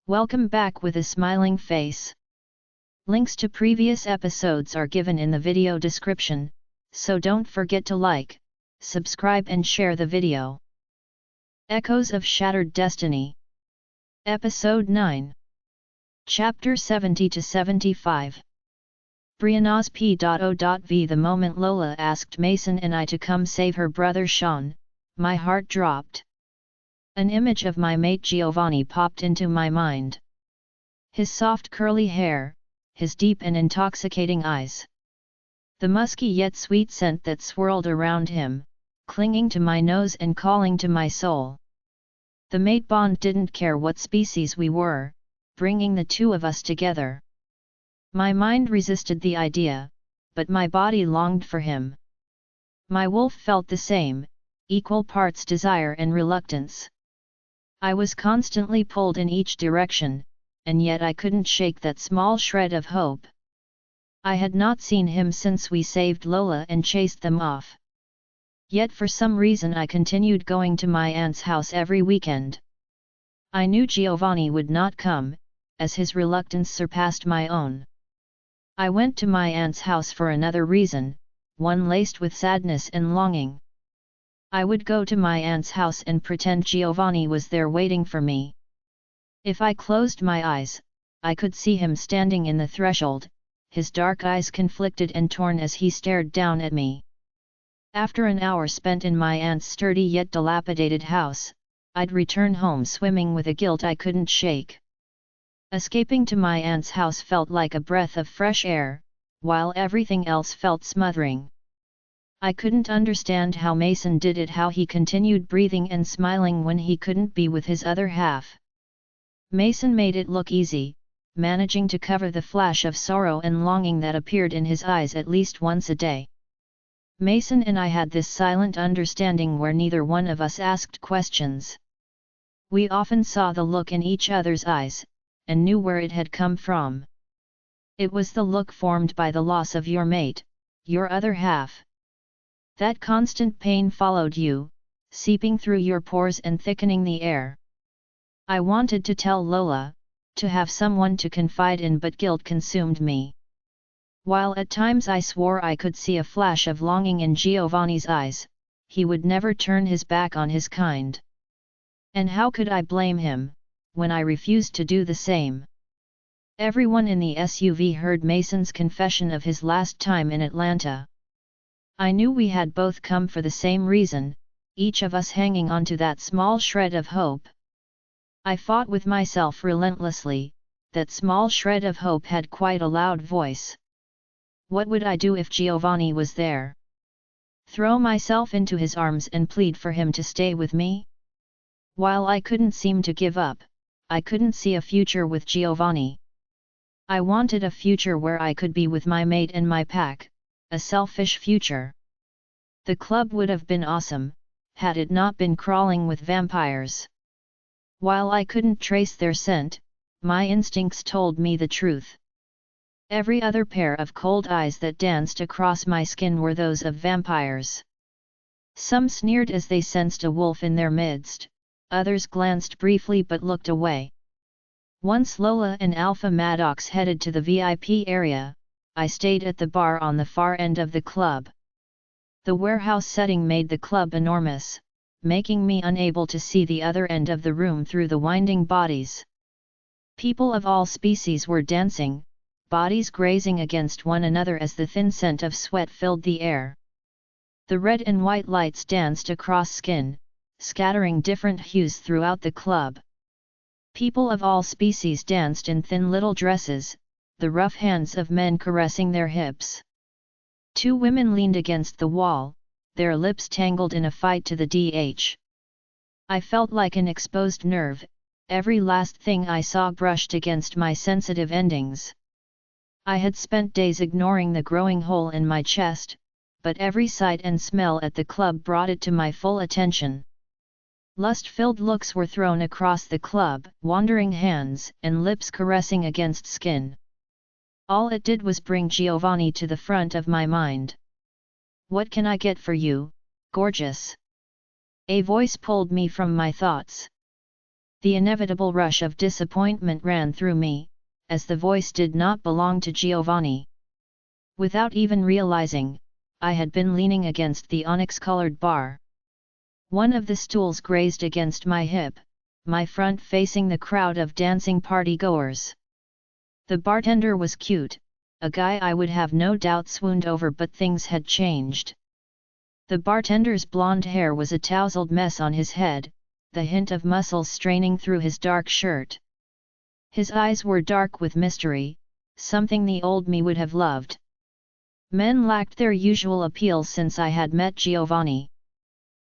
Welcome back with a smiling face. Links to previous episodes are given in the video description, so don't forget to like, subscribe and share the video. Echoes of Shattered Destiny. Episode 9. Chapter 70-75. Brianna's P.O.V. The moment Lola asked Mason and I to come save her brother Sean, my heart dropped. An image of my mate Giovanni popped into my mind. His soft curly hair, his deep and intoxicating eyes. The musky yet sweet scent that swirled around him, clinging to my nose and calling to my soul. The mate bond didn't care what species we were, bringing the two of us together. My mind resisted the idea, but my body longed for him. My wolf felt the same, equal parts desire and reluctance. I was constantly pulled in each direction, and yet I couldn't shake that small shred of hope. I had not seen him since we saved Lola and chased them off. Yet for some reason I continued going to my aunt's house every weekend. I knew Giovanni would not come, as his reluctance surpassed my own. I went to my aunt's house for another reason, one laced with sadness and longing. I would go to my aunt's house and pretend Giovanni was there waiting for me. If I closed my eyes, I could see him standing in the threshold, his dark eyes conflicted and torn as he stared down at me. After an hour spent in my aunt's sturdy yet dilapidated house, I'd return home swimming with a guilt I couldn't shake. Escaping to my aunt's house felt like a breath of fresh air, while everything else felt smothering. I couldn't understand how Mason did it, how he continued breathing and smiling when he couldn't be with his other half. Mason made it look easy, managing to cover the flash of sorrow and longing that appeared in his eyes at least once a day. Mason and I had this silent understanding where neither one of us asked questions. We often saw the look in each other's eyes, and knew where it had come from. It was the look formed by the loss of your mate, your other half. That constant pain followed you, seeping through your pores and thickening the air. I wanted to tell Lola, to have someone to confide in, but guilt consumed me. While at times I swore I could see a flash of longing in Giovanni's eyes, he would never turn his back on his kind. And how could I blame him, when I refused to do the same? Everyone in the SUV heard Mason's confession of his last time in Atlanta. I knew we had both come for the same reason, each of us hanging on to that small shred of hope. I fought with myself relentlessly, that small shred of hope had quite a loud voice. What would I do if Giovanni was there? Throw myself into his arms and plead for him to stay with me? While I couldn't seem to give up, I couldn't see a future with Giovanni. I wanted a future where I could be with my mate and my pack, a selfish future. The club would have been awesome, had it not been crawling with vampires. While I couldn't trace their scent, my instincts told me the truth. Every other pair of cold eyes that danced across my skin were those of vampires. Some sneered as they sensed a wolf in their midst, others glanced briefly but looked away. Once Lola and Alpha Maddox headed to the VIP area, I stayed at the bar on the far end of the club. The warehouse setting made the club enormous, making me unable to see the other end of the room through the winding bodies. People of all species were dancing, bodies grazing against one another as the thin scent of sweat filled the air. The red and white lights danced across skin, scattering different hues throughout the club. People of all species danced in thin little dresses, the rough hands of men caressing their hips. Two women leaned against the wall, their lips tangled in a fight to the DH. I felt like an exposed nerve, every last thing I saw brushed against my sensitive endings. I had spent days ignoring the growing hole in my chest, but every sight and smell at the club brought it to my full attention. Lust-filled looks were thrown across the club, wandering hands and lips caressing against skin. All it did was bring Giovanni to the front of my mind. "What can I get for you, gorgeous?" A voice pulled me from my thoughts. The inevitable rush of disappointment ran through me, as the voice did not belong to Giovanni. Without even realizing, I had been leaning against the onyx-colored bar. One of the stools grazed against my hip, my front facing the crowd of dancing party-goers. The bartender was cute, a guy I would have no doubt swooned over, but things had changed. The bartender's blonde hair was a tousled mess on his head, the hint of muscles straining through his dark shirt. His eyes were dark with mystery, something the old me would have loved. Men lacked their usual appeal since I had met Giovanni.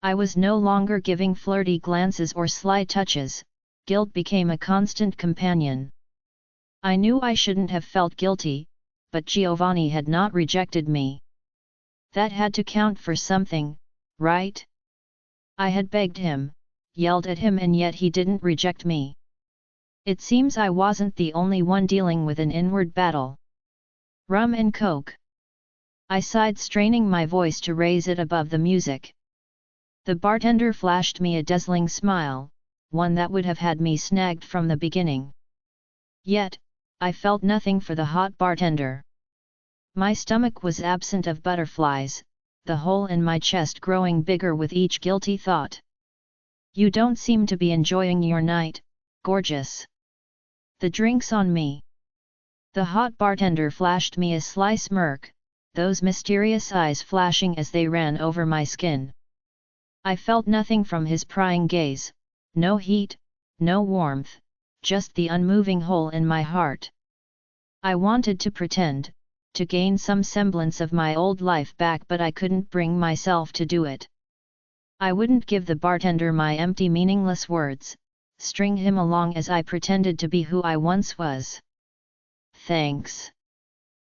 I was no longer giving flirty glances or sly touches, guilt became a constant companion. I knew I shouldn't have felt guilty, but Giovanni had not rejected me. That had to count for something, right? I had begged him, yelled at him, and yet he didn't reject me. It seems I wasn't the only one dealing with an inward battle. Rum and coke. I sighed, straining my voice to raise it above the music. The bartender flashed me a dazzling smile, one that would have had me snagged from the beginning. Yet, I felt nothing for the hot bartender. My stomach was absent of butterflies, the hole in my chest growing bigger with each guilty thought. You don't seem to be enjoying your night, gorgeous. The drink's on me. The hot bartender flashed me a sly smirk, those mysterious eyes flashing as they ran over my skin. I felt nothing from his prying gaze, no heat, no warmth, just the unmoving hole in my heart. I wanted to pretend, to gain some semblance of my old life back, but I couldn't bring myself to do it. I wouldn't give the bartender my empty, meaningless words, string him along as I pretended to be who I once was. Thanks,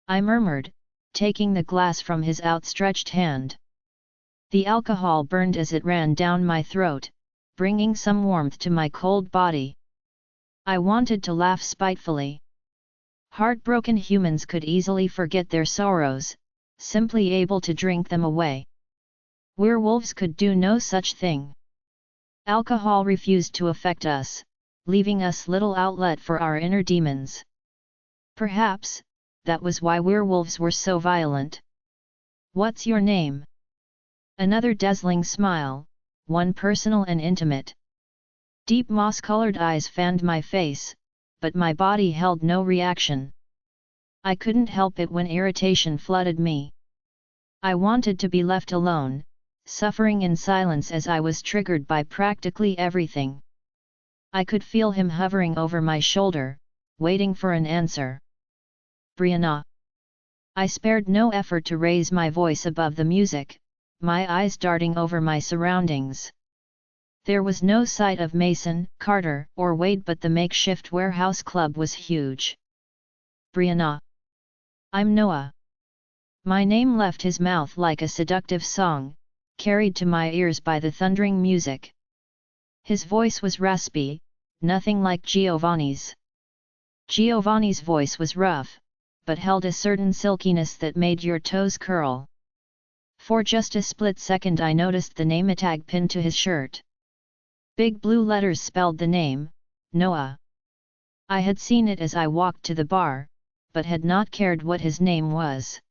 I murmured, taking the glass from his outstretched hand. The alcohol burned as it ran down my throat, bringing some warmth to my cold body. I wanted to laugh spitefully. Heartbroken humans could easily forget their sorrows, simply able to drink them away. Werewolves could do no such thing. Alcohol refused to affect us, leaving us little outlet for our inner demons. Perhaps, that was why werewolves were so violent. What's your name? Another dazzling smile, one personal and intimate. Deep moss-colored eyes fanned my face, but my body held no reaction. I couldn't help it when irritation flooded me. I wanted to be left alone, suffering in silence as I was triggered by practically everything. I could feel him hovering over my shoulder, waiting for an answer. Brianna. I spared no effort to raise my voice above the music, my eyes darting over my surroundings. There was no sight of Mason, Carter, or Wade, but the makeshift warehouse club was huge. Brianna. I'm Noah. My name left his mouth like a seductive song, carried to my ears by the thundering music. His voice was raspy, nothing like Giovanni's. Giovanni's voice was rough, but held a certain silkiness that made your toes curl. For just a split second I noticed the name tag pinned to his shirt. Big blue letters spelled the name, Noah. I had seen it as I walked to the bar, but had not cared what his name was.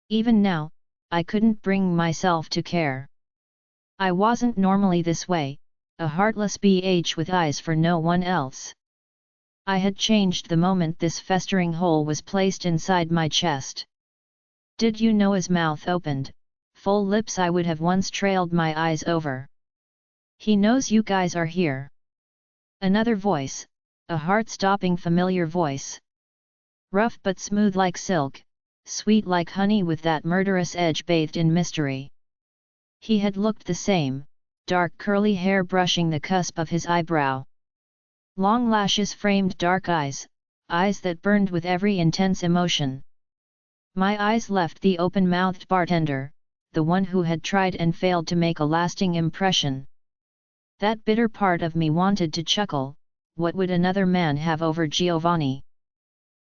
Even now, I couldn't bring myself to care. I wasn't normally this way, a heartless BH with eyes for no one else. I had changed the moment this festering hole was placed inside my chest. Did you know? His mouth opened, full lips I would have once trailed my eyes over. He knows you guys are here. Another voice, a heart-stopping familiar voice. Rough but smooth like silk, sweet like honey with that murderous edge bathed in mystery. He had looked the same, dark curly hair brushing the cusp of his eyebrow. Long lashes framed dark eyes, eyes that burned with every intense emotion. My eyes left the open-mouthed bartender, the one who had tried and failed to make a lasting impression. That bitter part of me wanted to chuckle, what would another man have over Giovanni?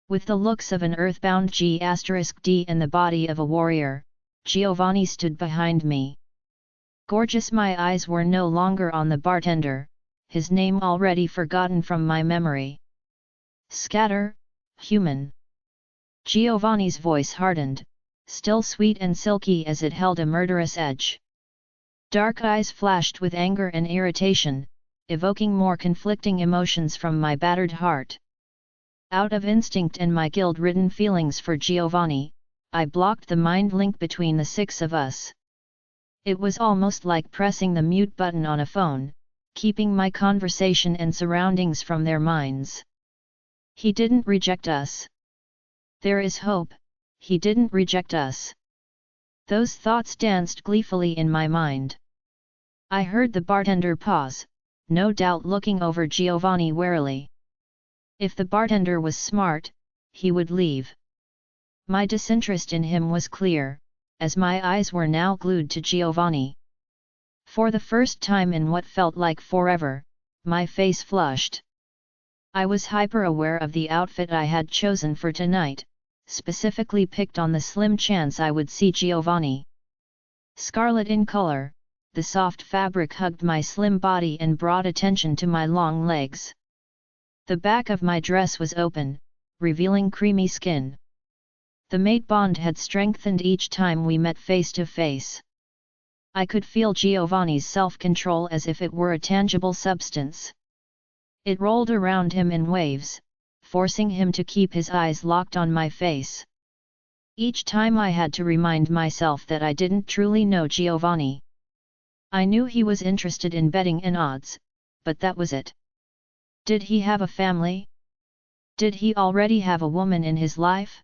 With the looks of an earthbound G*D and the body of a warrior, Giovanni stood behind me. Gorgeous, my eyes were no longer on the bartender, his name already forgotten from my memory. Scatter, human. Giovanni's voice hardened, still sweet and silky as it held a murderous edge. Dark eyes flashed with anger and irritation, evoking more conflicting emotions from my battered heart. Out of instinct and my guilt-ridden feelings for Giovanni, I blocked the mind link between the six of us. It was almost like pressing the mute button on a phone, keeping my conversation and surroundings from their minds. He didn't reject us. There is hope, he didn't reject us. Those thoughts danced gleefully in my mind. I heard the bartender pause, no doubt looking over Giovanni warily. If the bartender was smart, he would leave. My disinterest in him was clear, as my eyes were now glued to Giovanni. For the first time in what felt like forever, my face flushed. I was hyper-aware of the outfit I had chosen for tonight, specifically picked on the slim chance I would see Giovanni. Scarlet in color, the soft fabric hugged my slim body and brought attention to my long legs. The back of my dress was open, revealing creamy skin. The mate bond had strengthened each time we met face to face. I could feel Giovanni's self-control as if it were a tangible substance. It rolled around him in waves, forcing him to keep his eyes locked on my face. Each time I had to remind myself that I didn't truly know Giovanni. I knew he was interested in betting and odds, but that was it. Did he have a family? Did he already have a woman in his life?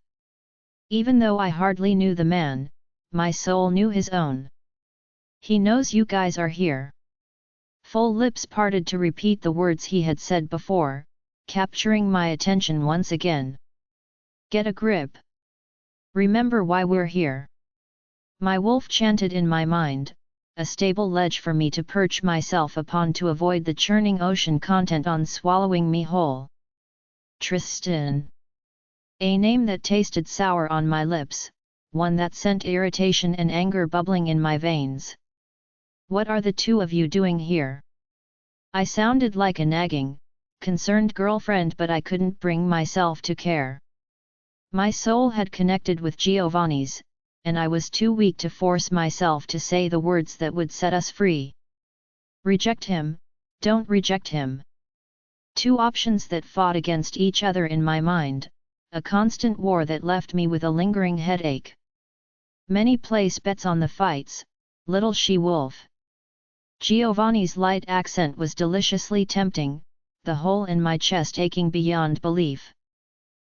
Even though I hardly knew the man, my soul knew his own. He knows you guys are here. Full lips parted to repeat the words he had said before, capturing my attention once again. Get a grip. Remember why we're here. My wolf chanted in my mind, a stable ledge for me to perch myself upon to avoid the churning ocean content on swallowing me whole. Tristan. A name that tasted sour on my lips, one that sent irritation and anger bubbling in my veins. What are the two of you doing here? I sounded like a nagging, concerned girlfriend, but I couldn't bring myself to care. My soul had connected with Giovanni's, and I was too weak to force myself to say the words that would set us free. Reject him, don't reject him. Two options that fought against each other in my mind, a constant war that left me with a lingering headache. Many place bets on the fights, little she-wolf. Giovanni's light accent was deliciously tempting, the hole in my chest aching beyond belief.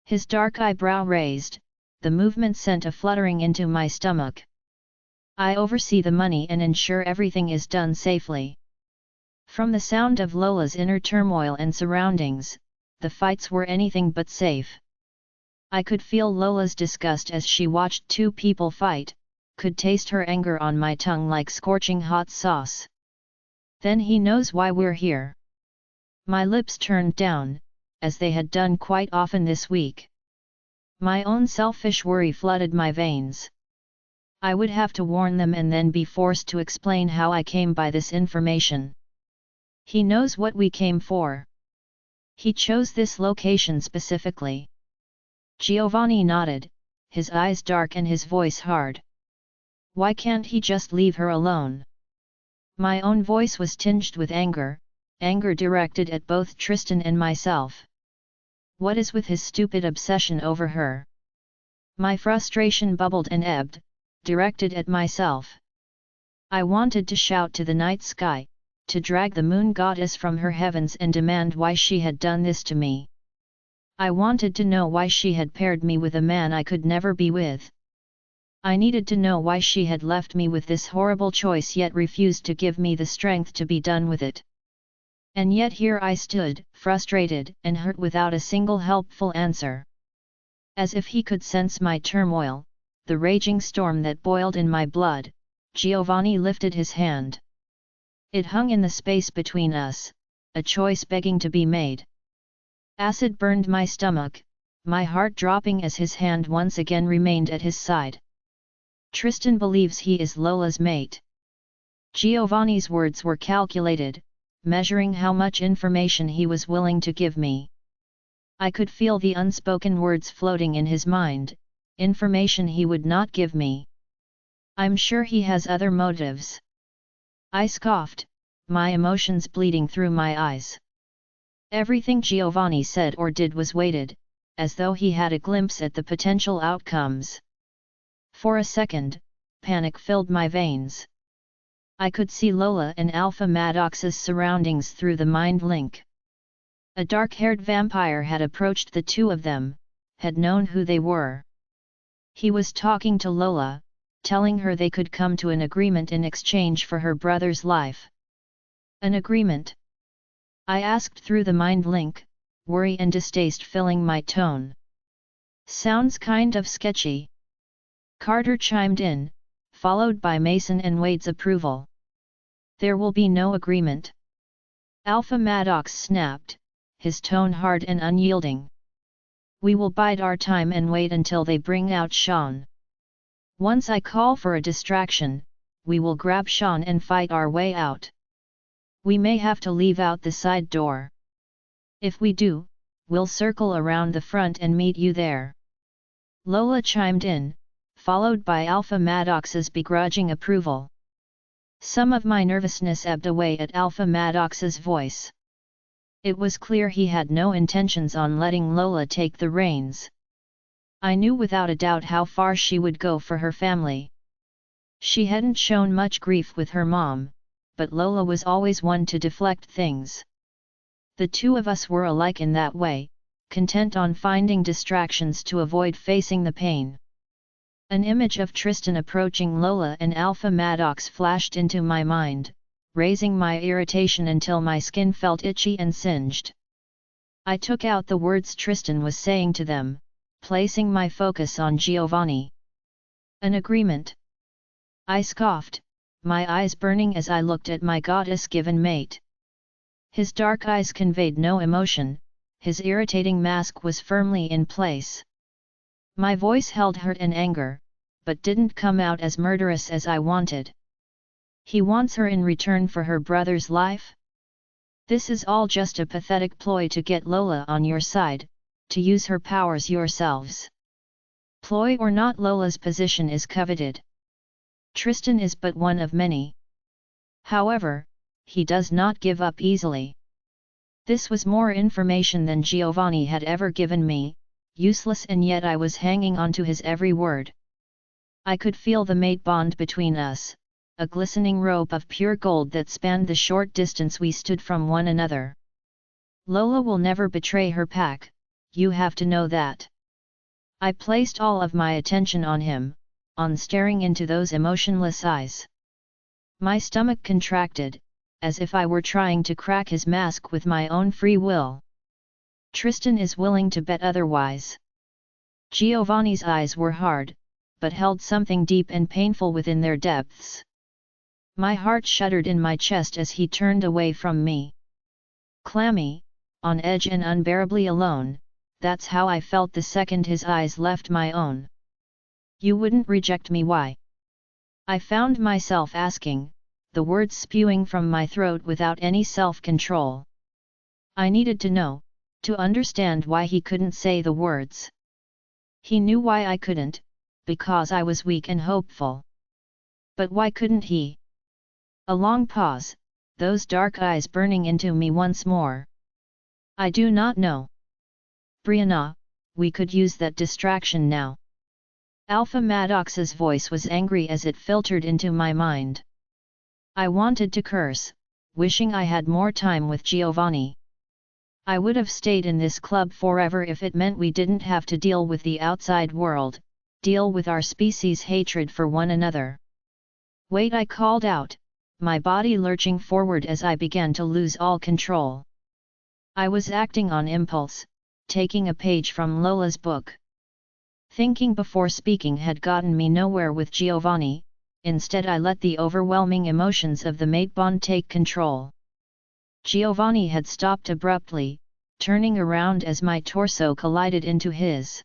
His dark eyebrow raised, the movement sent a fluttering into my stomach. I oversee the money and ensure everything is done safely. From the sound of Lola's inner turmoil and surroundings, the fights were anything but safe. I could feel Lola's disgust as she watched two people fight, could taste her anger on my tongue like scorching hot sauce. Then he knows why we're here. My lips turned down, as they had done quite often this week. My own selfish worry flooded my veins. I would have to warn them and then be forced to explain how I came by this information. He knows what we came for. He chose this location specifically. Giovanni nodded, his eyes dark and his voice hard. Why can't he just leave her alone? My own voice was tinged with anger, anger directed at both Tristan and myself. What is with his stupid obsession over her? My frustration bubbled and ebbed, directed at myself. I wanted to shout to the night sky, to drag the moon goddess from her heavens and demand why she had done this to me. I wanted to know why she had paired me with a man I could never be with. I needed to know why she had left me with this horrible choice yet refused to give me the strength to be done with it. And yet here I stood, frustrated and hurt without a single helpful answer. As if he could sense my turmoil, the raging storm that boiled in my blood, Giovanni lifted his hand. It hung in the space between us, a choice begging to be made. Acid burned my stomach, my heart dropping as his hand once again remained at his side. Tristan believes he is Lola's mate. Giovanni's words were calculated, measuring how much information he was willing to give me. I could feel the unspoken words floating in his mind, information he would not give me. I'm sure he has other motives. I scoffed, my emotions bleeding through my eyes. Everything Giovanni said or did was weighted, as though he had a glimpse at the potential outcomes. For a second, panic filled my veins. I could see Lola and Alpha Maddox's surroundings through the mind link. A dark-haired vampire had approached the two of them, had known who they were. He was talking to Lola, telling her they could come to an agreement in exchange for her brother's life. An agreement? I asked through the mind link, worry and distaste filling my tone. Sounds kind of sketchy. Carter chimed in, followed by Mason and Wade's approval. There will be no agreement. Alpha Maddox snapped, his tone hard and unyielding. We will bide our time and wait until they bring out Sean. Once I call for a distraction, we will grab Sean and fight our way out. We may have to leave out the side door. If we do, we'll circle around the front and meet you there. Lola chimed in, followed by Alpha Maddox's begrudging approval. Some of my nervousness ebbed away at Alpha Maddox's voice. It was clear he had no intentions on letting Lola take the reins. I knew without a doubt how far she would go for her family. She hadn't shown much grief with her mom, but Lola was always one to deflect things. The two of us were alike in that way, content on finding distractions to avoid facing the pain. An image of Tristan approaching Lola and Alpha Maddox flashed into my mind, raising my irritation until my skin felt itchy and singed. I took out the words Tristan was saying to them, placing my focus on Giovanni. An agreement? I scoffed, my eyes burning as I looked at my goddess-given mate. His dark eyes conveyed no emotion, his irritating mask was firmly in place. My voice held hurt and anger, but didn't come out as murderous as I wanted. He wants her in return for her brother's life? This is all just a pathetic ploy to get Lola on your side, to use her powers yourselves. Ploy or not, Lola's position is coveted. Tristan is but one of many. However, he does not give up easily. This was more information than Giovanni had ever given me, useless, and yet I was hanging on to his every word. I could feel the mate bond between us, a glistening rope of pure gold that spanned the short distance we stood from one another. Lola will never betray her pack, you have to know that. I placed all of my attention on him, on staring into those emotionless eyes. My stomach contracted, as if I were trying to crack his mask with my own free will. Tristan is willing to bet otherwise. Giovanni's eyes were hard, but held something deep and painful within their depths. My heart shuddered in my chest as he turned away from me. Clammy, on edge and unbearably alone, that's how I felt the second his eyes left my own. You wouldn't reject me, why? I found myself asking, the words spewing from my throat without any self-control. I needed to know, to understand why he couldn't say the words. He knew why I couldn't, because I was weak and hopeful. But why couldn't he? A long pause, those dark eyes burning into me once more. I do not know. Brianna, we could use that distraction now. Alpha Maddox's voice was angry as it filtered into my mind. I wanted to curse, wishing I had more time with Giovanni. I would have stayed in this club forever if it meant we didn't have to deal with the outside world, deal with our species' hatred for one another. Wait, I called out, my body lurching forward as I began to lose all control. I was acting on impulse, taking a page from Lola's book. Thinking before speaking had gotten me nowhere with Giovanni, instead I let the overwhelming emotions of the mate bond take control. Giovanni had stopped abruptly, turning around as my torso collided into his.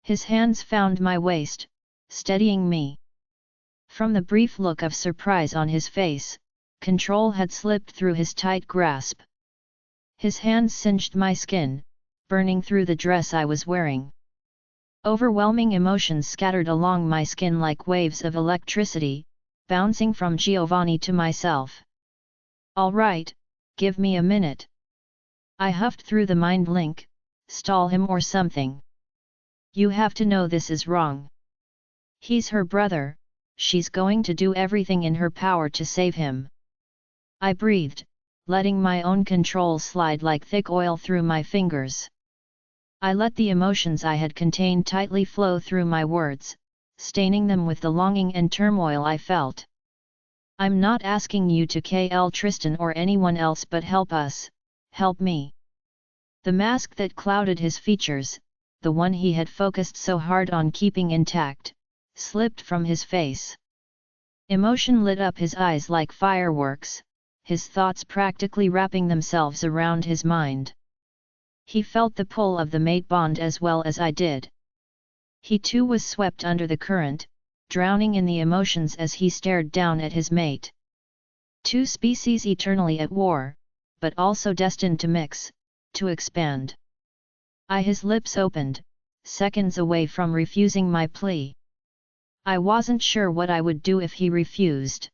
His hands found my waist, steadying me. From the brief look of surprise on his face, Control had slipped through his tight grasp. His hands singed my skin, burning through the dress I was wearing. Overwhelming emotions scattered along my skin like waves of electricity, bouncing from Giovanni to myself. "All right, give me a minute." I huffed through the mind link, "Stall him or something. You have to know this is wrong. He's her brother, she's going to do everything in her power to save him." I breathed, letting my own control slide like thick oil through my fingers. I let the emotions I had contained tightly flow through my words, staining them with the longing and turmoil I felt. "I'm not asking you to kill Tristan or anyone else, but help us, help me." The mask that clouded his features, the one he had focused so hard on keeping intact, slipped from his face. Emotion lit up his eyes like fireworks, his thoughts practically wrapping themselves around his mind. He felt the pull of the mate bond as well as I did. He too was swept under the current, drowning in the emotions as he stared down at his mate. Two species eternally at war, but also destined to mix, to expand. His lips opened, seconds away from refusing my plea. I wasn't sure what I would do if he refused.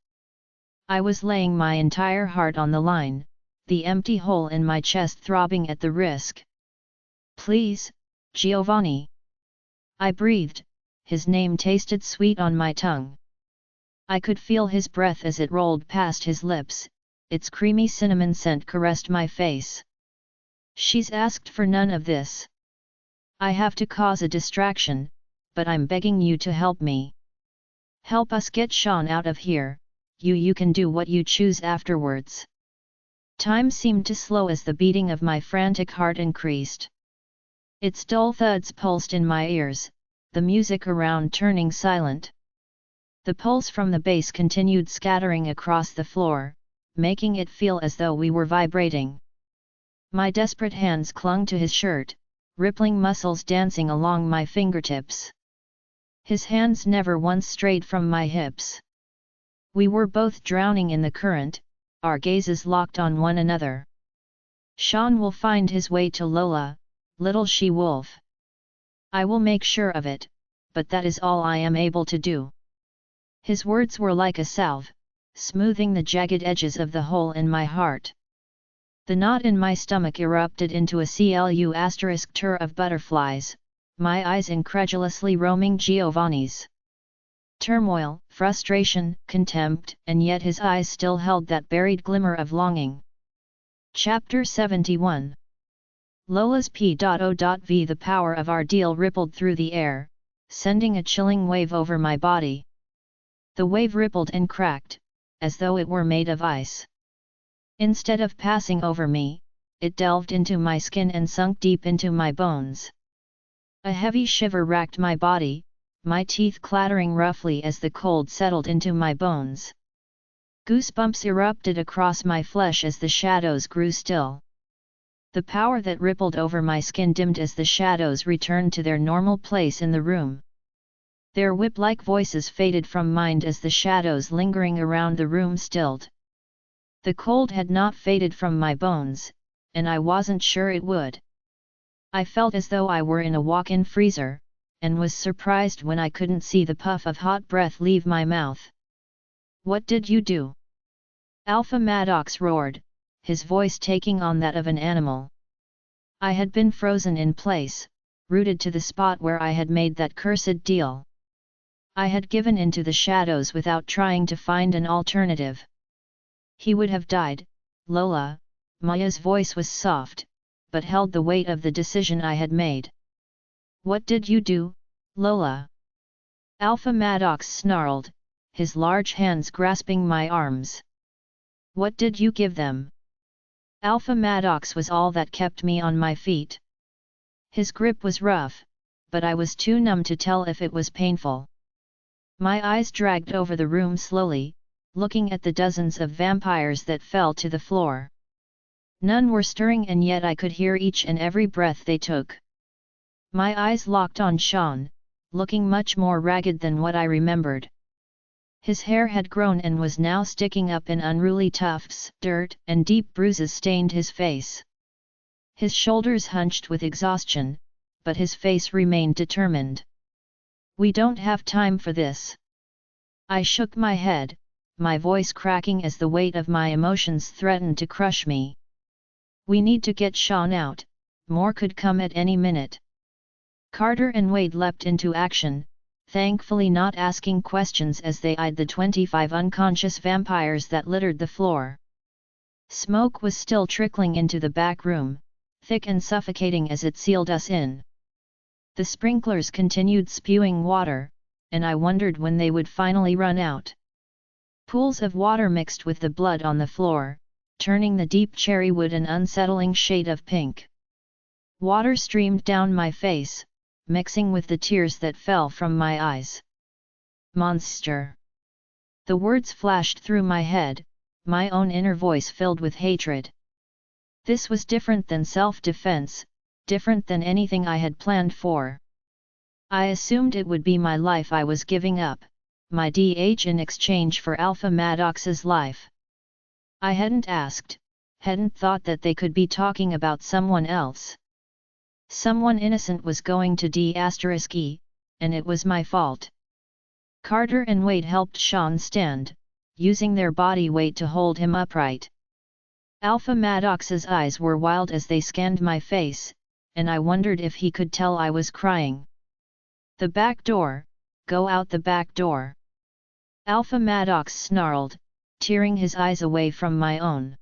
I was laying my entire heart on the line, the empty hole in my chest throbbing at the risk. "Please, Giovanni." I breathed, his name tasted sweet on my tongue. I could feel his breath as it rolled past his lips, its creamy cinnamon scent caressed my face. "She's asked for none of this. I have to cause a distraction, but I'm begging you to help me. Help us get Sean out of here, you can do what you choose afterwards." Time seemed to slow as the beating of my frantic heart increased. Its dull thuds pulsed in my ears, the music around turning silent. The pulse from the bass continued scattering across the floor, making it feel as though we were vibrating. My desperate hands clung to his shirt, rippling muscles dancing along my fingertips. His hands never once strayed from my hips. We were both drowning in the current, our gazes locked on one another. "Sean will find his way to Lola, little she-wolf. I will make sure of it, but that is all I am able to do." His words were like a salve, smoothing the jagged edges of the hole in my heart. The knot in my stomach erupted into a cluster of butterflies, my eyes incredulously roaming Giovanni's. Turmoil, frustration, contempt, and yet his eyes still held that buried glimmer of longing. Chapter 71. Lola's P.O.V. The power of our deal rippled through the air, sending a chilling wave over my body. The wave rippled and cracked, as though it were made of ice. Instead of passing over me, it delved into my skin and sunk deep into my bones. A heavy shiver racked my body, my teeth clattering roughly as the cold settled into my bones. Goosebumps erupted across my flesh as the shadows grew still. The power that rippled over my skin dimmed as the shadows returned to their normal place in the room. Their whip-like voices faded from mind as the shadows lingering around the room stilled. The cold had not faded from my bones, and I wasn't sure it would. I felt as though I were in a walk-in freezer, and was surprised when I couldn't see the puff of hot breath leave my mouth. "What did you do?" Alpha Maddox roared, his voice taking on that of an animal. I had been frozen in place, rooted to the spot where I had made that cursed deal. I had given into the shadows without trying to find an alternative. "He would have died, Lola." Maya's voice was soft, but held the weight of the decision I had made. "What did you do, Lola?" Alpha Maddox snarled, his large hands grasping my arms. "What did you give them?" Alpha Maddox was all that kept me on my feet. His grip was rough, but I was too numb to tell if it was painful. My eyes dragged over the room slowly, looking at the dozens of vampires that fell to the floor. None were stirring, and yet I could hear each and every breath they took. My eyes locked on Sean, looking much more ragged than what I remembered. His hair had grown and was now sticking up in unruly tufts, dirt and deep bruises stained his face. His shoulders hunched with exhaustion, but his face remained determined. "We don't have time for this." I shook my head, my voice cracking as the weight of my emotions threatened to crush me. "We need to get Sean out, more could come at any minute." Carter and Wade leapt into action, thankfully not asking questions as they eyed the 25 unconscious vampires that littered the floor. Smoke was still trickling into the back room, thick and suffocating as it sealed us in. The sprinklers continued spewing water, and I wondered when they would finally run out. Pools of water mixed with the blood on the floor, turning the deep cherry wood an unsettling shade of pink. Water streamed down my face, mixing with the tears that fell from my eyes. "Monster!" The words flashed through my head, my own inner voice filled with hatred. This was different than self-defense, different than anything I had planned for. I assumed it would be my life I was giving up, my DH in exchange for Alpha Maddox's life. I hadn't asked, hadn't thought that they could be talking about someone else. Someone innocent was going to D*E, and it was my fault. Carter and Wade helped Sean stand, using their body weight to hold him upright. Alpha Maddox's eyes were wild as they scanned my face, and I wondered if he could tell I was crying. "The back door, go out the back door!" Alpha Maddox snarled, tearing his eyes away from my own.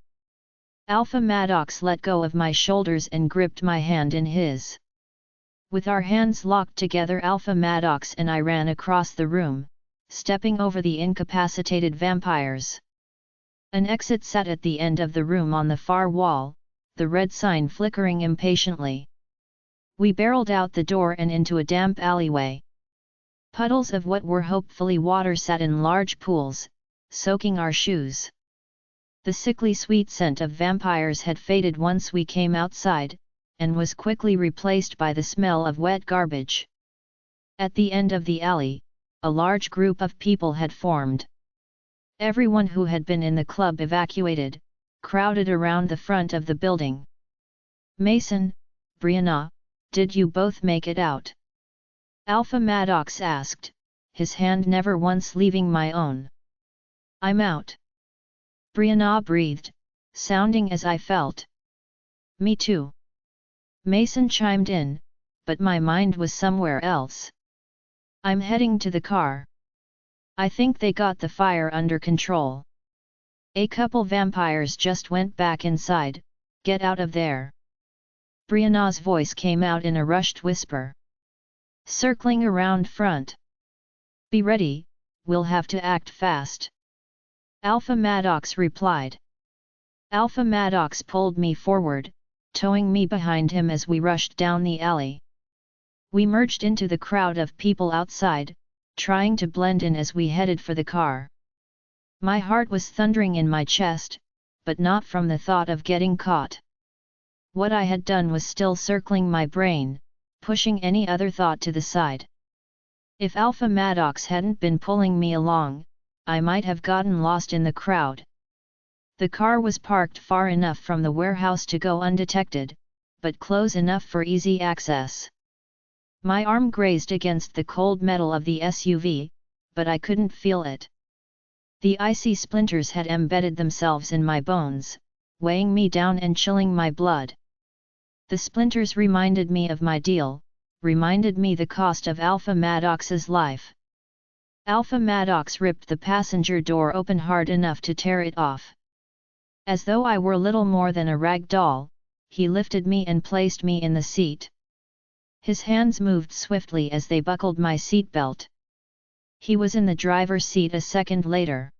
Alpha Maddox let go of my shoulders and gripped my hand in his. With our hands locked together, Alpha Maddox and I ran across the room, stepping over the incapacitated vampires. An exit sat at the end of the room on the far wall, the red sign flickering impatiently. We barreled out the door and into a damp alleyway. Puddles of what were hopefully water sat in large pools, soaking our shoes. The sickly sweet scent of vampires had faded once we came outside, and was quickly replaced by the smell of wet garbage. At the end of the alley, a large group of people had formed. Everyone who had been in the club evacuated, crowded around the front of the building. "Mason, Brianna, did you both make it out?" Alpha Maddox asked, his hand never once leaving my own. "I'm out." Brianna breathed, sounding as I felt. "Me too." Mason chimed in, but my mind was somewhere else. "I'm heading to the car. I think they got the fire under control. A couple vampires just went back inside, get out of there." Brianna's voice came out in a rushed whisper. "Circling around front. Be ready, we'll have to act fast." Alpha Maddox replied. Alpha Maddox pulled me forward, towing me behind him as we rushed down the alley. We merged into the crowd of people outside, trying to blend in as we headed for the car. My heart was thundering in my chest, but not from the thought of getting caught. What I had done was still circling my brain, pushing any other thought to the side. If Alpha Maddox hadn't been pulling me along, I might have gotten lost in the crowd. The car was parked far enough from the warehouse to go undetected, but close enough for easy access. My arm grazed against the cold metal of the SUV, but I couldn't feel it. The icy splinters had embedded themselves in my bones, weighing me down and chilling my blood. The splinters reminded me of my deal, reminded me the cost of Alpha Maddox's life. Alpha Maddox ripped the passenger door open hard enough to tear it off. As though I were little more than a rag doll, he lifted me and placed me in the seat. His hands moved swiftly as they buckled my seatbelt. He was in the driver's seat a second later.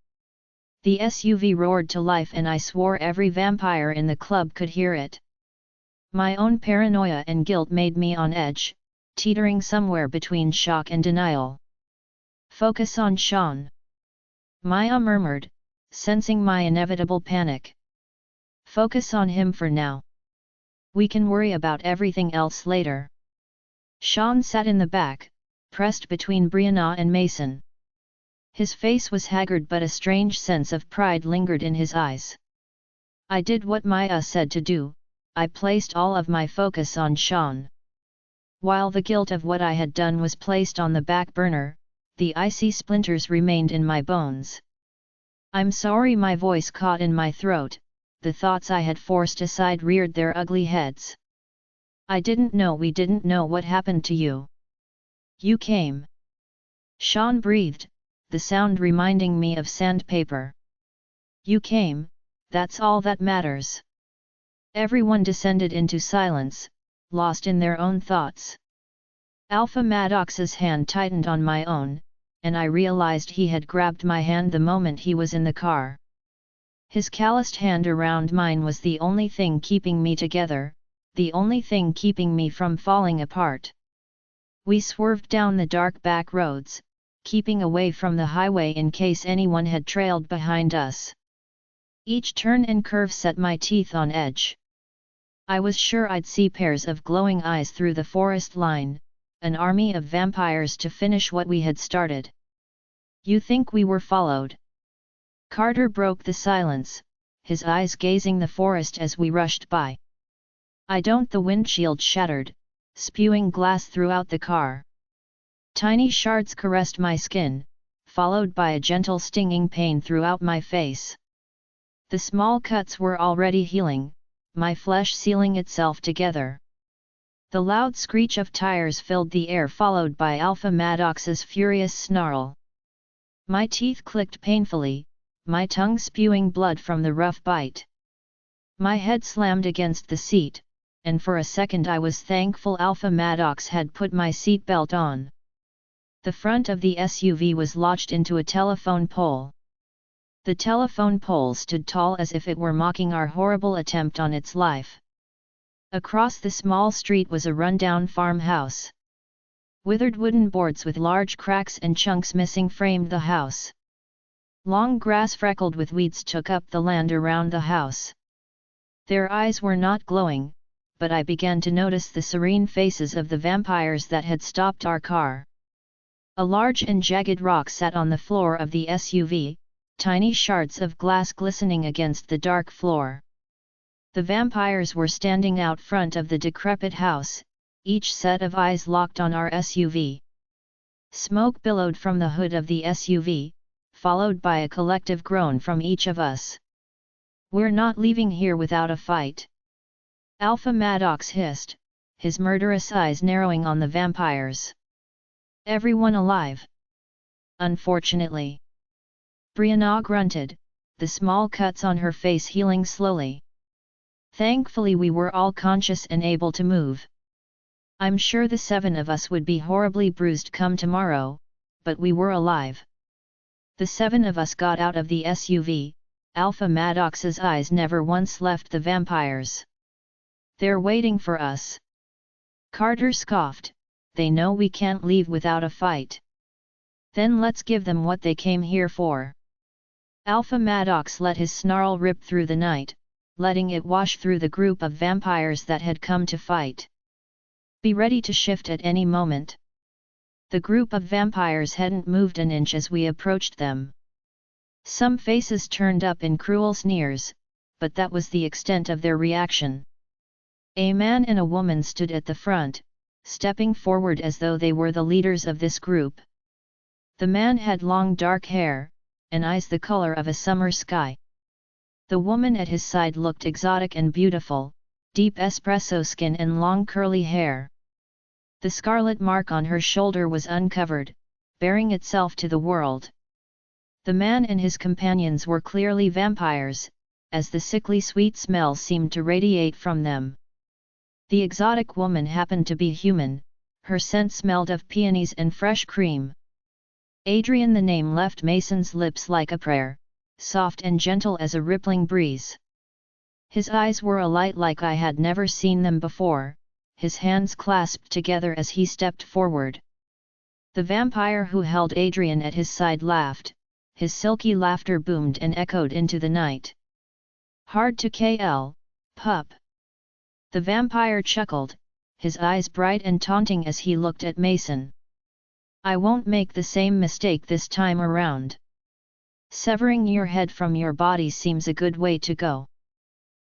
The SUV roared to life and I swore every vampire in the club could hear it. My own paranoia and guilt made me on edge, teetering somewhere between shock and denial. "Focus on Sean," Maya murmured, sensing my inevitable panic. "Focus on him for now. We can worry about everything else later." Sean sat in the back, pressed between Brianna and Mason. His face was haggard, but a strange sense of pride lingered in his eyes. I did what Maya said to do. I placed all of my focus on Sean. While the guilt of what I had done was placed on the back burner, the icy splinters remained in my bones. I'm sorry, my voice caught in my throat. The thoughts I had forced aside reared their ugly heads. We didn't know what happened to you. You came. Sean breathed, the sound reminding me of sandpaper. You came, that's all that matters. Everyone descended into silence, lost in their own thoughts. Alpha Maddox's hand tightened on my own, and I realized he had grabbed my hand the moment he was in the car. His calloused hand around mine was the only thing keeping me together, the only thing keeping me from falling apart. We swerved down the dark back roads, keeping away from the highway in case anyone had trailed behind us. Each turn and curve set my teeth on edge. I was sure I'd see pairs of glowing eyes through the forest line, an army of vampires to finish what we had started. You think we were followed? Carter broke the silence, his eyes gazing the forest as we rushed by. I don't. The windshield shattered, spewing glass throughout the car. Tiny shards caressed my skin, followed by a gentle stinging pain throughout my face. The small cuts were already healing, my flesh sealing itself together. The loud screech of tires filled the air, followed by Alpha Maddox's furious snarl. My teeth clicked painfully, my tongue spewing blood from the rough bite. My head slammed against the seat, and for a second I was thankful Alpha Maddox had put my seatbelt on. The front of the SUV was lodged into a telephone pole. The telephone pole stood tall as if it were mocking our horrible attempt on its life. Across the small street was a rundown farmhouse. Withered wooden boards with large cracks and chunks missing framed the house. Long grass freckled with weeds took up the land around the house. Their eyes were not glowing, but I began to notice the serene faces of the vampires that had stopped our car. A large and jagged rock sat on the floor of the SUV, tiny shards of glass glistening against the dark floor. The vampires were standing out front of the decrepit house, each set of eyes locked on our SUV. Smoke billowed from the hood of the SUV, followed by a collective groan from each of us. We're not leaving here without a fight. Alpha Maddox hissed, his murderous eyes narrowing on the vampires. Everyone alive? Unfortunately. Brianna grunted, the small cuts on her face healing slowly. Thankfully we were all conscious and able to move. I'm sure the 7 of us would be horribly bruised come tomorrow, but we were alive. The 7 of us got out of the SUV, Alpha Maddox's eyes never once left the vampires. They're waiting for us. Carter scoffed, they know we can't leave without a fight. Then let's give them what they came here for. Alpha Maddox let his snarl rip through the night, letting it wash through the group of vampires that had come to fight. Be ready to shift at any moment. The group of vampires hadn't moved an inch as we approached them. Some faces turned up in cruel sneers, but that was the extent of their reaction. A man and a woman stood at the front, stepping forward as though they were the leaders of this group. The man had long dark hair, and eyes the color of a summer sky. The woman at his side looked exotic and beautiful, deep espresso skin and long curly hair. The scarlet mark on her shoulder was uncovered, bearing itself to the world. The man and his companions were clearly vampires, as the sickly sweet smell seemed to radiate from them. The exotic woman happened to be human, her scent smelled of peonies and fresh cream. Adrian, the name left Mason's lips like a prayer, soft and gentle as a rippling breeze. His eyes were alight like I had never seen them before, his hands clasped together as he stepped forward. The vampire who held Adrian at his side laughed, his silky laughter boomed and echoed into the night. Hard to kill, pup. The vampire chuckled, his eyes bright and taunting as he looked at Mason. I won't make the same mistake this time around. Severing your head from your body seems a good way to go.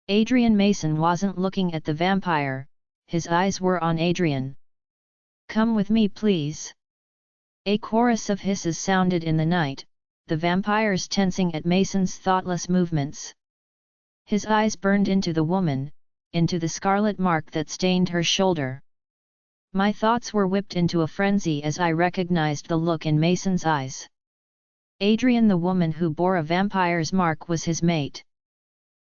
Adrian Mason wasn't looking at the vampire, his eyes were on Adrian. Come with me please. A chorus of hisses sounded in the night, the vampires tensing at Mason's thoughtless movements. His eyes burned into the woman, into the scarlet mark that stained her shoulder. My thoughts were whipped into a frenzy as I recognized the look in Mason's eyes. Adrian, the woman who bore a vampire's mark, was his mate.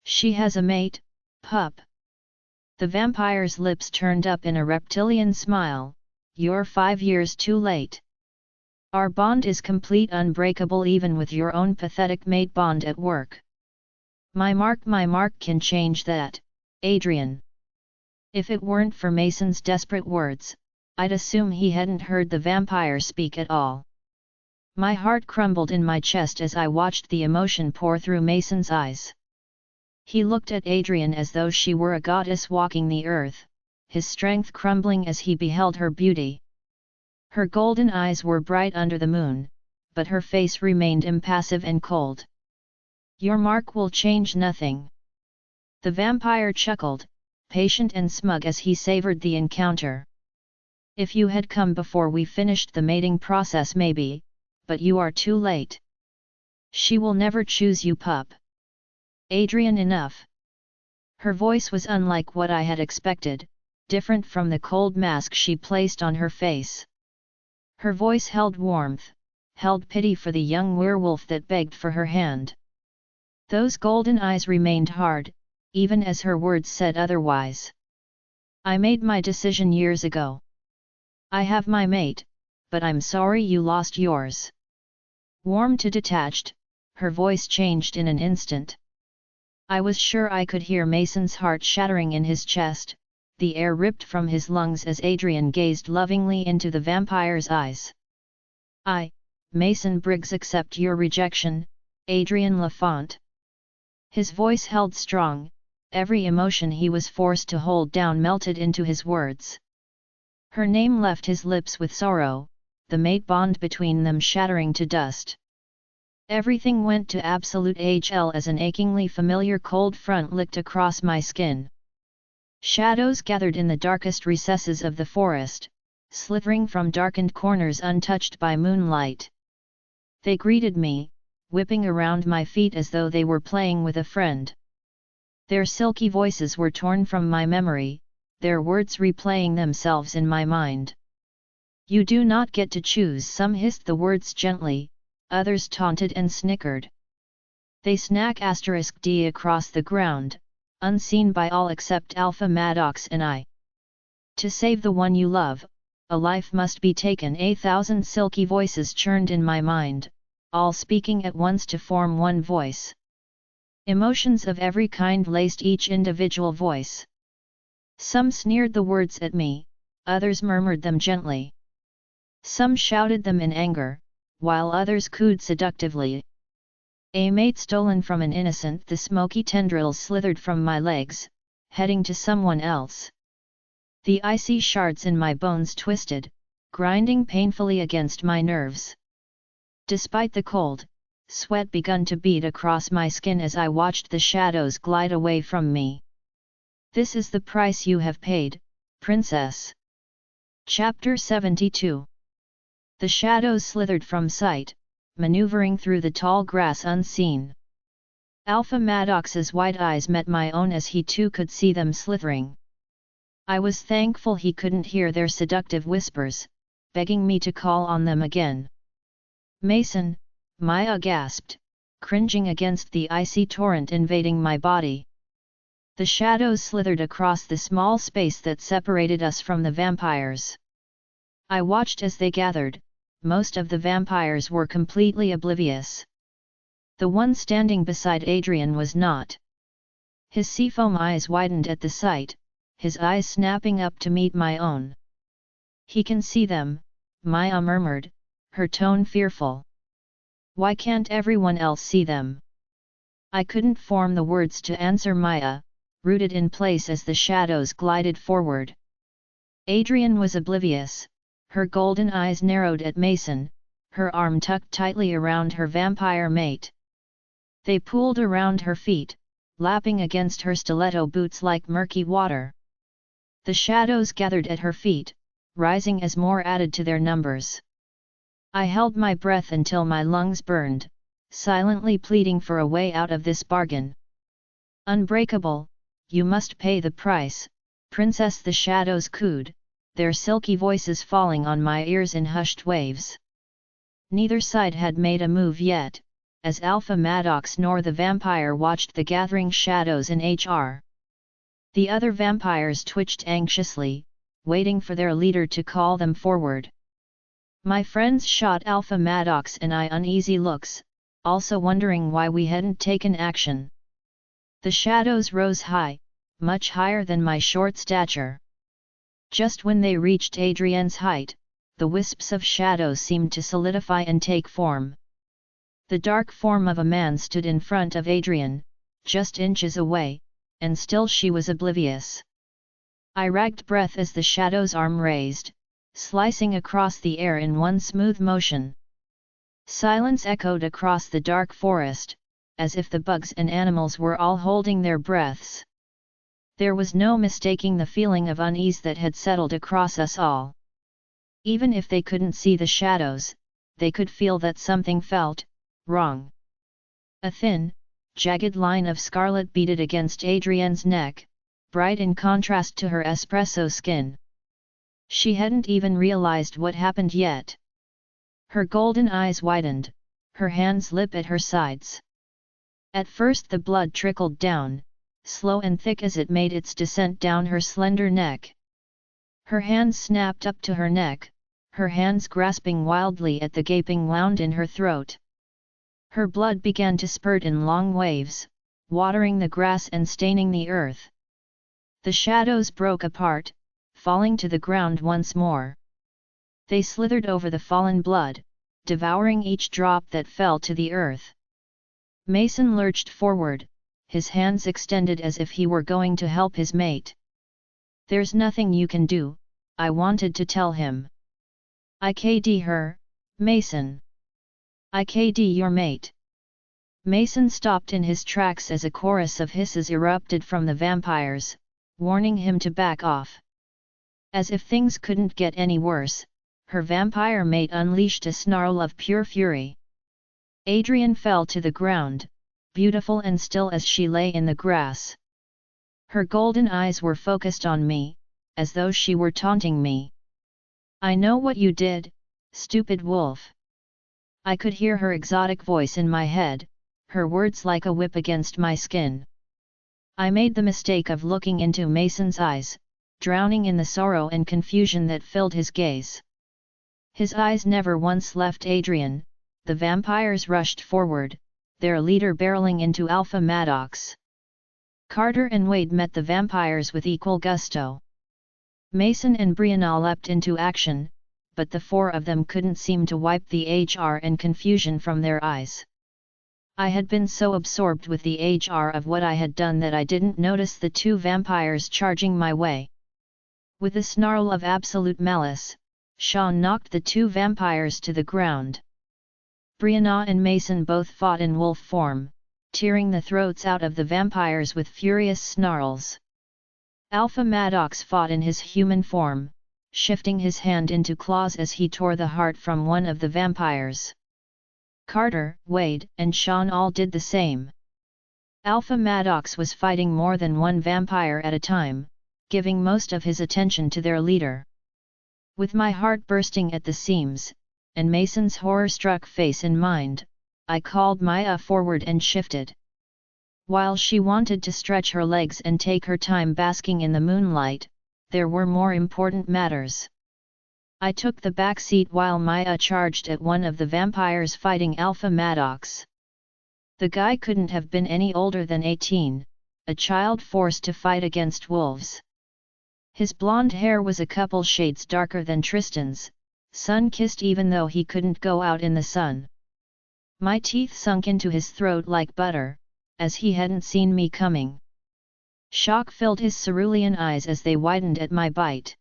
She has a mate, pup. The vampire's lips turned up in a reptilian smile. You're 5 years too late. Our bond is complete, unbreakable, even with your own pathetic mate bond at work. My mark can change that, Adrian. If it weren't for Mason's desperate words, I'd assume he hadn't heard the vampire speak at all. My heart crumbled in my chest as I watched the emotion pour through Mason's eyes. He looked at Adrian as though she were a goddess walking the earth, his strength crumbling as he beheld her beauty. Her golden eyes were bright under the moon, but her face remained impassive and cold. Your mark will change nothing. The vampire chuckled, patient and smug as he savored the encounter. If you had come before we finished the mating process maybe, but you are too late. She will never choose you, pup. Adrian, enough. Her voice was unlike what I had expected, different from the cold mask she placed on her face. Her voice held warmth, held pity for the young werewolf that begged for her hand. Those golden eyes remained hard, even as her words said otherwise. I made my decision years ago. I have my mate, but I'm sorry you lost yours. Warm to detached, her voice changed in an instant. I was sure I could hear Mason's heart shattering in his chest, the air ripped from his lungs as Adrian gazed lovingly into the vampire's eyes. I, Mason Briggs, accept your rejection, Adrian Lafont. His voice held strong, every emotion he was forced to hold down melted into his words. Her name left his lips with sorrow, the mate bond between them shattering to dust. Everything went to absolute HL as an achingly familiar cold front licked across my skin. Shadows gathered in the darkest recesses of the forest, slithering from darkened corners untouched by moonlight. They greeted me, whipping around my feet as though they were playing with a friend. Their silky voices were torn from my memory, their words replaying themselves in my mind. You do not get to choose. Some hissed the words gently, others taunted and snickered. They snack *D across the ground, unseen by all except Alpha Maddox and I. To save the one you love, a life must be taken. 1,000 silky voices churned in my mind, all speaking at once to form one voice. Emotions of every kind laced each individual voice. Some sneered the words at me, others murmured them gently. Some shouted them in anger, while others cooed seductively. A mate stolen from an innocent, the smoky tendrils slithered from my legs, heading to someone else. The icy shards in my bones twisted, grinding painfully against my nerves. Despite the cold, sweat began to bead across my skin as I watched the shadows glide away from me. This is the price you have paid, princess. Chapter 72. The shadows slithered from sight, maneuvering through the tall grass unseen. Alpha Maddox's wide eyes met my own as he too could see them slithering. I was thankful he couldn't hear their seductive whispers, begging me to call on them again. Mason, Maya gasped, cringing against the icy torrent invading my body. The shadows slithered across the small space that separated us from the vampires. I watched as they gathered. Most of the vampires were completely oblivious. The one standing beside Adrian was not. His seafoam eyes widened at the sight, his eyes snapping up to meet my own. He can see them, Maya murmured, her tone fearful. Why can't everyone else see them? I couldn't form the words to answer Maya, rooted in place as the shadows glided forward. Adrian was oblivious, Her golden eyes narrowed at Mason, her arm tucked tightly around her vampire mate. They pooled around her feet, lapping against her stiletto boots like murky water. The shadows gathered at her feet, rising as more added to their numbers. I held my breath until my lungs burned, silently pleading for a way out of this bargain. "Unbreakable, you must pay the price, Princess," the shadows cooed, their silky voices falling on my ears in hushed waves. Neither side had made a move yet, as Alpha Maddox nor the vampire watched the gathering shadows in HR. The other vampires twitched anxiously, waiting for their leader to call them forward. My friends shot Alpha Maddox and I uneasy looks, also wondering why we hadn't taken action. The shadows rose high, much higher than my short stature. Just when they reached Adrienne's height, the wisps of shadows seemed to solidify and take form. The dark form of a man stood in front of Adrienne, just inches away, and still she was oblivious. I ragged breath as the shadow's arm raised, slicing across the air in one smooth motion. Silence echoed across the dark forest, as if the bugs and animals were all holding their breaths. There was no mistaking the feeling of unease that had settled across us all. Even if they couldn't see the shadows, they could feel that something felt wrong. A thin, jagged line of scarlet beaded against Adrienne's neck, bright in contrast to her espresso skin. She hadn't even realized what happened yet. Her golden eyes widened, her hands limp at her sides. At first the blood trickled down, slow and thick as it made its descent down her slender neck. Her hands snapped up to her neck, her hands grasping wildly at the gaping wound in her throat. Her blood began to spurt in long waves, watering the grass and staining the earth. The shadows broke apart, falling to the ground once more. They slithered over the fallen blood, devouring each drop that fell to the earth. Mason lurched forward, his hands extended as if he were going to help his mate. "There's nothing you can do," I wanted to tell him. "IKD her, Mason. IKD your mate." Mason stopped in his tracks as a chorus of hisses erupted from the vampires, warning him to back off. As if things couldn't get any worse, her vampire mate unleashed a snarl of pure fury. Adrienne fell to the ground, beautiful and still as she lay in the grass. Her golden eyes were focused on me, as though she were taunting me. "I know what you did, stupid wolf." I could hear her exotic voice in my head, her words like a whip against my skin. I made the mistake of looking into Mason's eyes, drowning in the sorrow and confusion that filled his gaze. His eyes never once left Adrienne. The vampires rushed forward, their leader barreling into Alpha Maddox. Carter and Wade met the vampires with equal gusto. Mason and Brianna leapt into action, but the four of them couldn't seem to wipe the HR and confusion from their eyes. I had been so absorbed with the HR of what I had done that I didn't notice the two vampires charging my way. With a snarl of absolute malice, Sean knocked the two vampires to the ground. Brianna and Mason both fought in wolf form, tearing the throats out of the vampires with furious snarls. Alpha Maddox fought in his human form, shifting his hand into claws as he tore the heart from one of the vampires. Carter, Wade, and Sean all did the same. Alpha Maddox was fighting more than one vampire at a time, giving most of his attention to their leader. With my heart bursting at the seams, and Mason's horror-struck face in mind, I called Maya forward and shifted. While she wanted to stretch her legs and take her time basking in the moonlight, there were more important matters. I took the back seat while Maya charged at one of the vampires fighting Alpha Maddox. The guy couldn't have been any older than 18, a child forced to fight against wolves. His blonde hair was a couple shades darker than Tristan's, sun-kissed even though he couldn't go out in the sun. My teeth sunk into his throat like butter, as he hadn't seen me coming. Shock filled his cerulean eyes as they widened at my bite.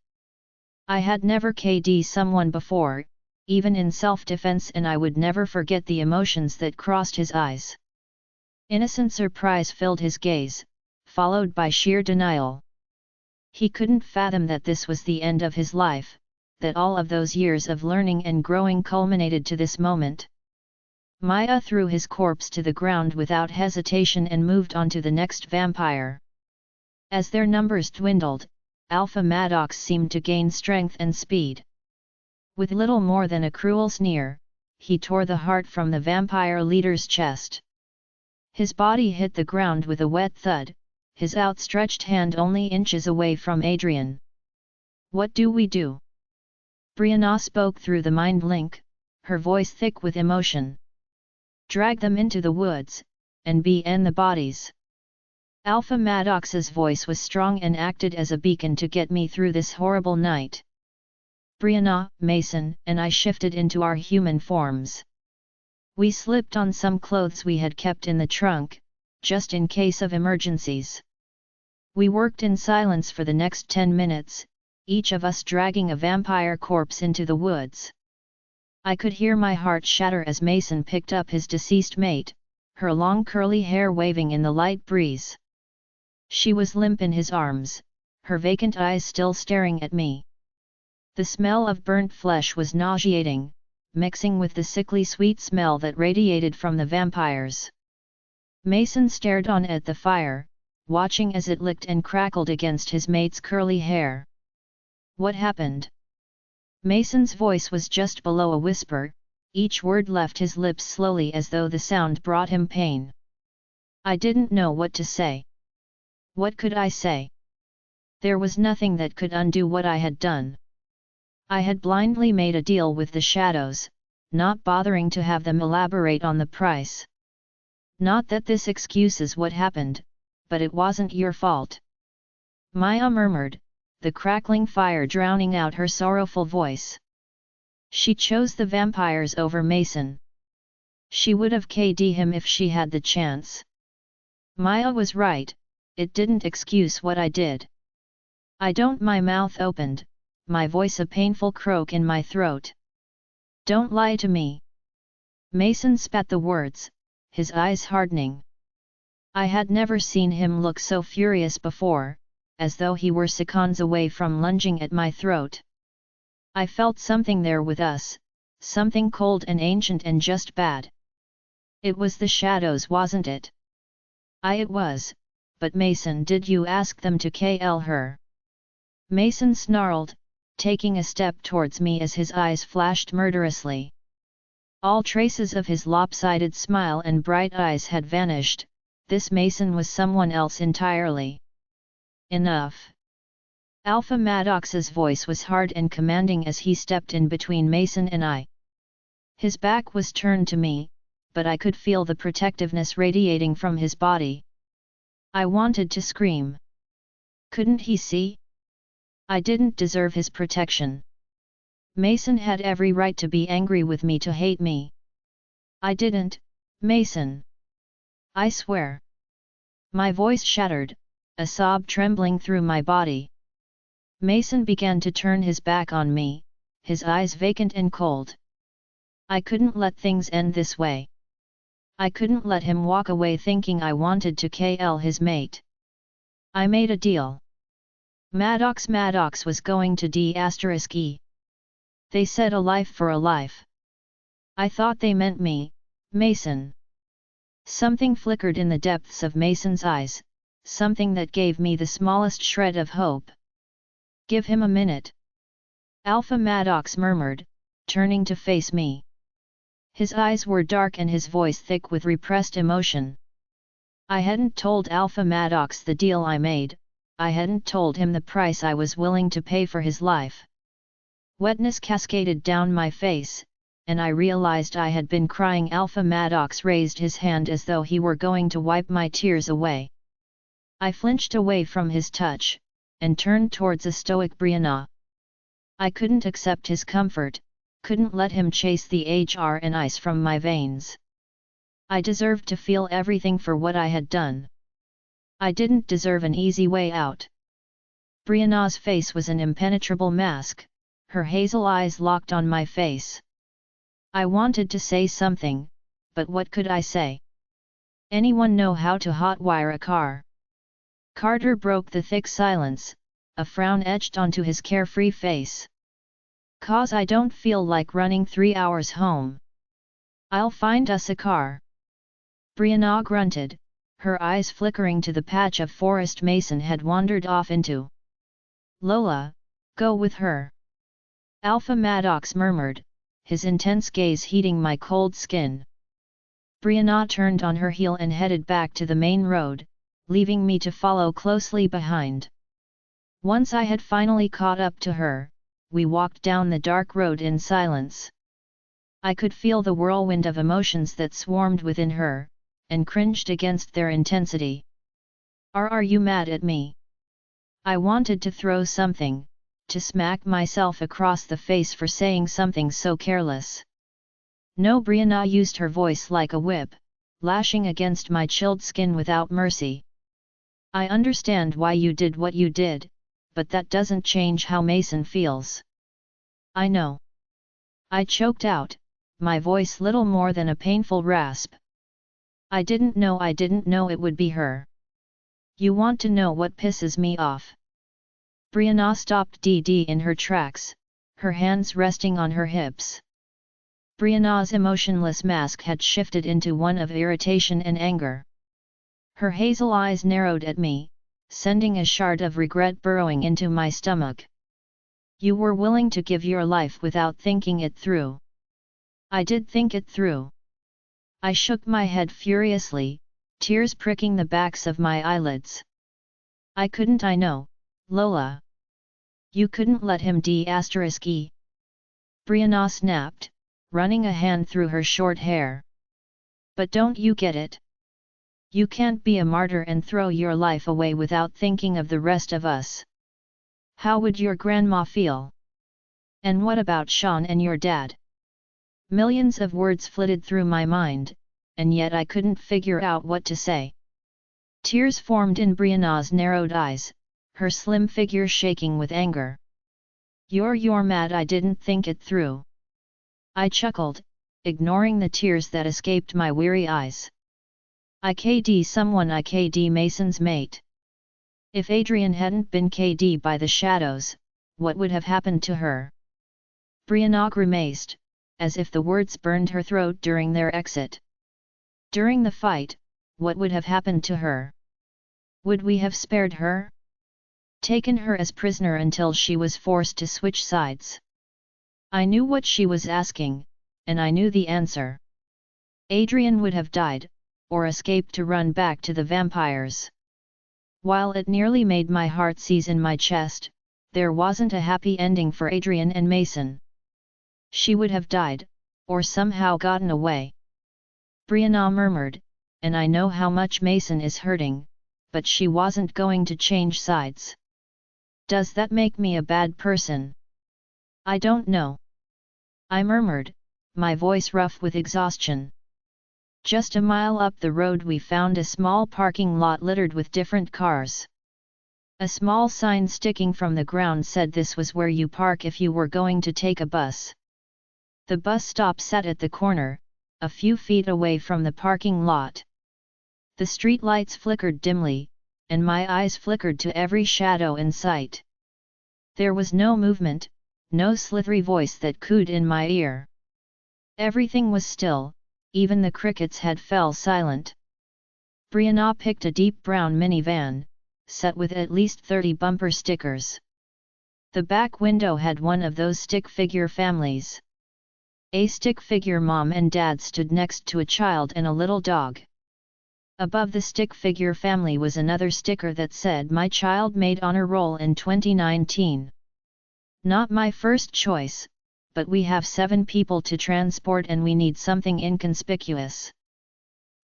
I had never KD'd someone before, even in self-defense, and I would never forget the emotions that crossed his eyes. Innocent surprise filled his gaze, followed by sheer denial. He couldn't fathom that this was the end of his life, that all of those years of learning and growing culminated to this moment. Maya threw his corpse to the ground without hesitation and moved on to the next vampire. As their numbers dwindled, Alpha Maddox seemed to gain strength and speed. With little more than a cruel sneer, he tore the heart from the vampire leader's chest. His body hit the ground with a wet thud, his outstretched hand only inches away from Adrian. "What do we do?" Brianna spoke through the mind link, her voice thick with emotion. "Drag them into the woods, and end the bodies." Alpha Maddox's voice was strong and acted as a beacon to get me through this horrible night. Brianna, Mason, and I shifted into our human forms. We slipped on some clothes we had kept in the trunk, just in case of emergencies. We worked in silence for the next 10 minutes, each of us dragging a vampire corpse into the woods. I could hear my heart shatter as Mason picked up his deceased mate, her long curly hair waving in the light breeze. She was limp in his arms, her vacant eyes still staring at me. The smell of burnt flesh was nauseating, mixing with the sickly sweet smell that radiated from the vampires. Mason stared on at the fire, watching as it licked and crackled against his mate's curly hair. "What happened?" Mason's voice was just below a whisper, each word left his lips slowly as though the sound brought him pain. I didn't know what to say. What could I say? There was nothing that could undo what I had done. I had blindly made a deal with the shadows, not bothering to have them elaborate on the price. "Not that this excuses what happened, but it wasn't your fault," Maya murmured, the crackling fire drowning out her sorrowful voice. She chose the vampires over Mason. She would have KD'd him if she had the chance. Maya was right, it didn't excuse what I did. I don't. My mouth opened, my voice a painful croak in my throat. "Don't lie to me." Mason spat the words, his eyes hardening. I had never seen him look so furious before, as though he were seconds away from lunging at my throat. I felt something there with us, something cold and ancient and just bad. It was the shadows, wasn't it? It was, but Mason, did you ask them to kill her? Mason snarled, taking a step towards me as his eyes flashed murderously. All traces of his lopsided smile and bright eyes had vanished. This Mason was someone else entirely. "Enough." Alpha Maddox's voice was hard and commanding as he stepped in between Mason and I. His back was turned to me, but I could feel the protectiveness radiating from his body. I wanted to scream. Couldn't he see? I didn't deserve his protection. Mason had every right to be angry with me, to hate me. I didn't, Mason. I swear. My voice shattered, a sob trembling through my body. Mason began to turn his back on me, his eyes vacant and cold. I couldn't let things end this way. I couldn't let him walk away thinking I wanted to kill his mate. I made a deal. Maddox was going to D*E. They said a life for a life. I thought they meant me, Mason. Something flickered in the depths of Mason's eyes, something that gave me the smallest shred of hope. "Give him a minute," Alpha Maddox murmured, turning to face me. His eyes were dark and his voice thick with repressed emotion. I hadn't told Alpha Maddox the deal I made, I hadn't told him the price I was willing to pay for his life. Wetness cascaded down my face, and I realized I had been crying. Alpha Maddox raised his hand as though he were going to wipe my tears away. I flinched away from his touch, and turned towards a stoic Brianna. I couldn't accept his comfort, couldn't let him chase the HR and ice from my veins. I deserved to feel everything for what I had done. I didn't deserve an easy way out. Brianna's face was an impenetrable mask, her hazel eyes locked on my face. I wanted to say something, but what could I say? Anyone know how to hotwire a car? Carter broke the thick silence, a frown etched onto his carefree face. "'Cause I don't feel like running 3 hours home. I'll find us a car." Brianna grunted, her eyes flickering to the patch of forest Mason had wandered off into. "Lola, go with her." Alpha Maddox murmured, his intense gaze heating my cold skin. Brianna turned on her heel and headed back to the main road, leaving me to follow closely behind. Once I had finally caught up to her, we walked down the dark road in silence. I could feel the whirlwind of emotions that swarmed within her, and cringed against their intensity. Are you mad at me?" I wanted to throw something, to smack myself across the face for saying something so careless. "No." Brianna used her voice like a whip, lashing against my chilled skin without mercy. "I understand why you did what you did, but that doesn't change how Mason feels." "I know." I choked out, my voice little more than a painful rasp. I didn't know it would be her." "You want to know what pisses me off?" Brianna stopped dead in her tracks, her hands resting on her hips. Brianna's emotionless mask had shifted into one of irritation and anger. Her hazel eyes narrowed at me, sending a shard of regret burrowing into my stomach. "You were willing to give your life without thinking it through." "I did think it through." I shook my head furiously, tears pricking the backs of my eyelids. "I couldn't. I know, Lola. You couldn't let him d*e." Brianna snapped, running a hand through her short hair. "But don't you get it? You can't be a martyr and throw your life away without thinking of the rest of us. How would your grandma feel? And what about Sean and your dad?" Millions of words flitted through my mind, and yet I couldn't figure out what to say. Tears formed in Brianna's narrowed eyes, her slim figure shaking with anger. You're mad I didn't think it through." I chuckled, ignoring the tears that escaped my weary eyes. "KD Mason's mate. If Adrian hadn't been KD by the shadows, what would have happened to her?" Brianna grimaced, as if the words burned her throat during their exit. "During the fight, what would have happened to her? Would we have spared her? Taken her as prisoner until she was forced to switch sides?" I knew what she was asking, and I knew the answer. Adrian would have died, or escaped to run back to the vampires. While it nearly made my heart seize in my chest, there wasn't a happy ending for Adrian and Mason. She would have died, or somehow gotten away. Brianna murmured, "And I know how much Mason is hurting, but she wasn't going to change sides. Does that make me a bad person?" "I don't know," I murmured, my voice rough with exhaustion. Just a mile up the road we found a small parking lot littered with different cars. A small sign sticking from the ground said this was where you park if you were going to take a bus. The bus stop sat at the corner, a few feet away from the parking lot. The street lights flickered dimly, and my eyes flickered to every shadow in sight. There was no movement, no slithery voice that cooed in my ear. Everything was still, even the crickets had fell silent. Brianna picked a deep brown minivan, set with at least 30 bumper stickers. The back window had one of those stick figure families. A stick figure mom and dad stood next to a child and a little dog. Above the stick figure family was another sticker that said "My child made honor roll in 2019. Not my first choice, but we have 7 people to transport and we need something inconspicuous."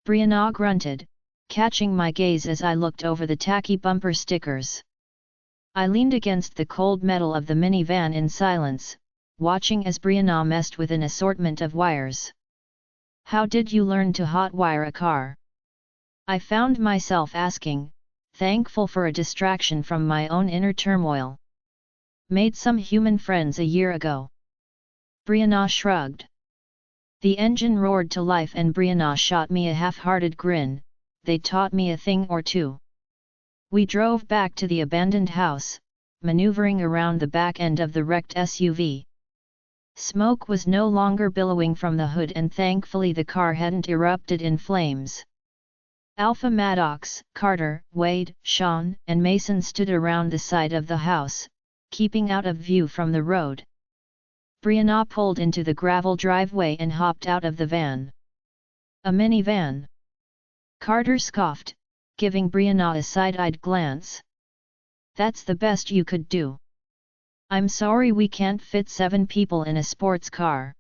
Brianna grunted, catching my gaze as I looked over the tacky bumper stickers. I leaned against the cold metal of the minivan in silence, watching as Brianna messed with an assortment of wires. "How did you learn to hotwire a car?" I found myself asking, thankful for a distraction from my own inner turmoil. Made some human friends a year ago. Brianna shrugged. The engine roared to life and Brianna shot me a half-hearted grin. They taught me a thing or two. We drove back to the abandoned house, maneuvering around the back end of the wrecked SUV. Smoke was no longer billowing from the hood and thankfully the car hadn't erupted in flames. Alpha Maddox, Carter, Wade, Sean, and Mason stood around the side of the house, keeping out of view from the road. Brianna pulled into the gravel driveway and hopped out of the van. A minivan. Carter scoffed, giving Brianna a side-eyed glance. That's the best you could do. I'm sorry we can't fit 7 people in a sports car.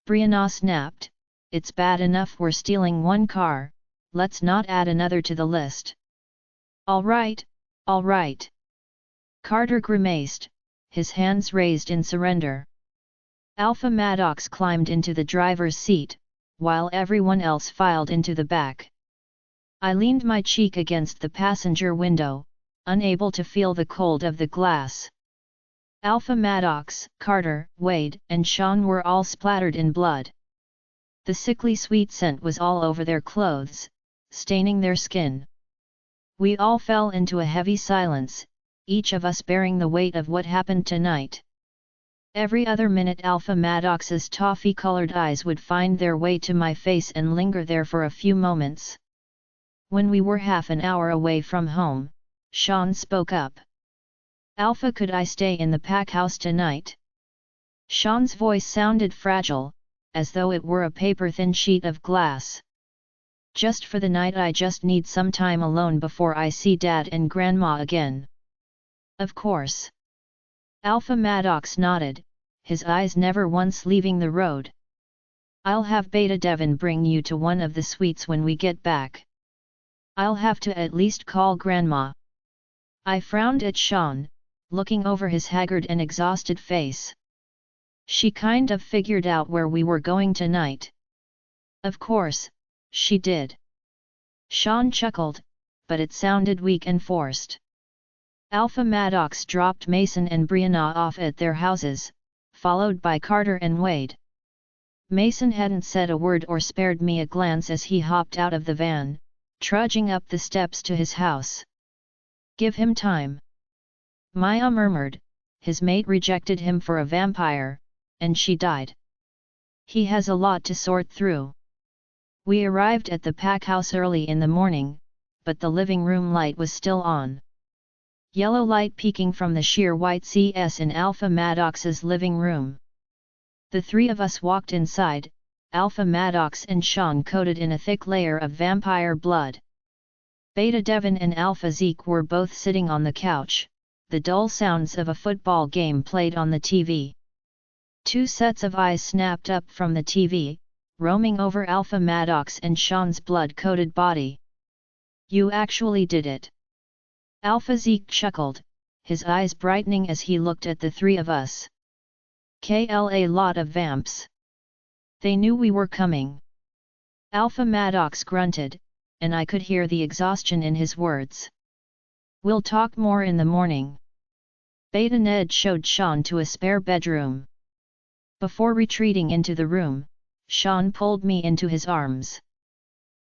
Brianna snapped, it's bad enough we're stealing 1 car, let's not add another to the list. All right. Carter grimaced, his hands raised in surrender. Alpha Maddox climbed into the driver's seat, while everyone else filed into the back. I leaned my cheek against the passenger window, unable to feel the cold of the glass. Alpha Maddox, Carter, Wade, and Sean were all splattered in blood. The sickly sweet scent was all over their clothes, staining their skin. We all fell into a heavy silence, each of us bearing the weight of what happened tonight. Every other minute Alpha Maddox's toffee-colored eyes would find their way to my face and linger there for a few moments. When we were half an hour away from home, Sean spoke up. Alpha, could I stay in the pack house tonight? Sean's voice sounded fragile, as though it were a paper-thin sheet of glass. Just for the night, I just need some time alone before I see Dad and Grandma again. Of course. Alpha Maddox nodded, his eyes never once leaving the road. I'll have Beta Devon bring you to one of the suites when we get back. I'll have to at least call Grandma. I frowned at Sean, looking over his haggard and exhausted face. She kind of figured out where we were going tonight. Of course, she did. Sean chuckled, but it sounded weak and forced. Alpha Maddox dropped Mason and Brianna off at their houses, followed by Carter and Wade. Mason hadn't said a word or spared me a glance as he hopped out of the van, trudging up the steps to his house. Give him time. Maya murmured, his mate rejected him for a vampire, and she died. He has a lot to sort through. We arrived at the pack house early in the morning, but the living room light was still on. Yellow light peeking from the sheer white CS in Alpha Maddox's living room. The 3 of us walked inside, Alpha Maddox and Sean coated in a thick layer of vampire blood. Beta Devon and Alpha Zeke were both sitting on the couch, the dull sounds of a football game played on the TV. 2 sets of eyes snapped up from the TV, roaming over Alpha Maddox and Sean's blood-coated body. You actually did it. Alpha Zeke chuckled, his eyes brightening as he looked at the 3 of us. KLA lot of vamps. They knew we were coming. Alpha Maddox grunted, and I could hear the exhaustion in his words. We'll talk more in the morning. Beta Ned showed Sean to a spare bedroom. Before retreating into the room, Sean pulled me into his arms.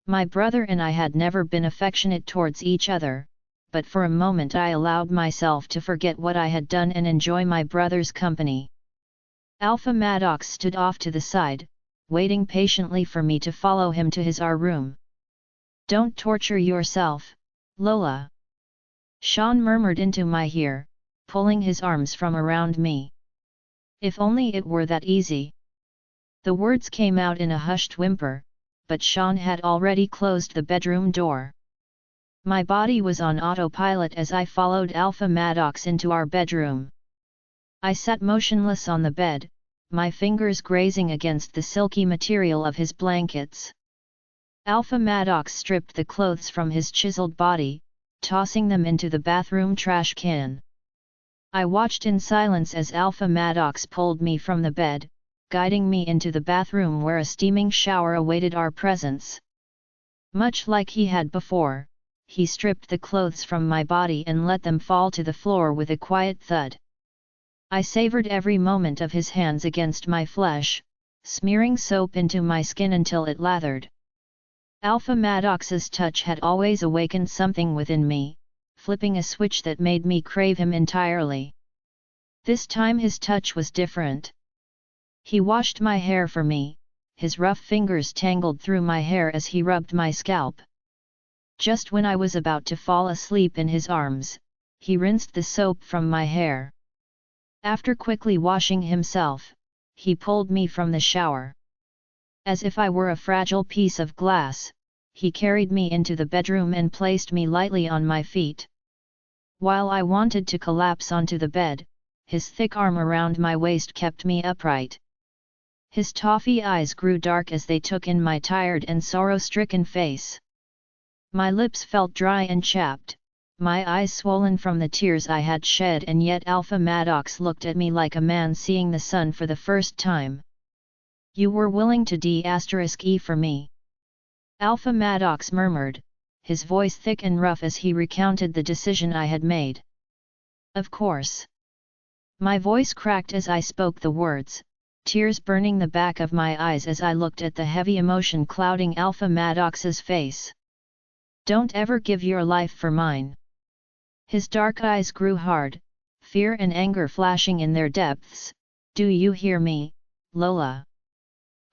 My brother and I had never been affectionate towards each other, but for a moment I allowed myself to forget what I had done and enjoy my brother's company. Alpha Maddox stood off to the side, waiting patiently for me to follow him to his room. Don't torture yourself, Lola. Sean murmured into my ear, pulling his arms from around me. If only it were that easy. The words came out in a hushed whimper, but Sean had already closed the bedroom door. My body was on autopilot as I followed Alpha Maddox into our bedroom. I sat motionless on the bed, my fingers grazing against the silky material of his blankets. Alpha Maddox stripped the clothes from his chiseled body, tossing them into the bathroom trash can. I watched in silence as Alpha Maddox pulled me from the bed, guiding me into the bathroom where a steaming shower awaited our presence. Much like he had before, he stripped the clothes from my body and let them fall to the floor with a quiet thud. I savored every moment of his hands against my flesh, smearing soap into my skin until it lathered. Alpha Maddox's touch had always awakened something within me, flipping a switch that made me crave him entirely. This time his touch was different. He washed my hair for me, his rough fingers tangled through my hair as he rubbed my scalp. Just when I was about to fall asleep in his arms, he rinsed the soap from my hair. After quickly washing himself, he pulled me from the shower. As if I were a fragile piece of glass, he carried me into the bedroom and placed me lightly on my feet. While I wanted to collapse onto the bed, his thick arm around my waist kept me upright. His toffee eyes grew dark as they took in my tired and sorrow-stricken face. My lips felt dry and chapped, my eyes swollen from the tears I had shed, and yet Alpha Maddox looked at me like a man seeing the sun for the first time. "You were willing to d*E for me," Alpha Maddox murmured, his voice thick and rough as he recounted the decision I had made. "Of course." My voice cracked as I spoke the words, tears burning the back of my eyes as I looked at the heavy emotion clouding Alpha Maddox's face. "Don't ever give your life for mine." His dark eyes grew hard, fear and anger flashing in their depths. "Do you hear me, Lola?"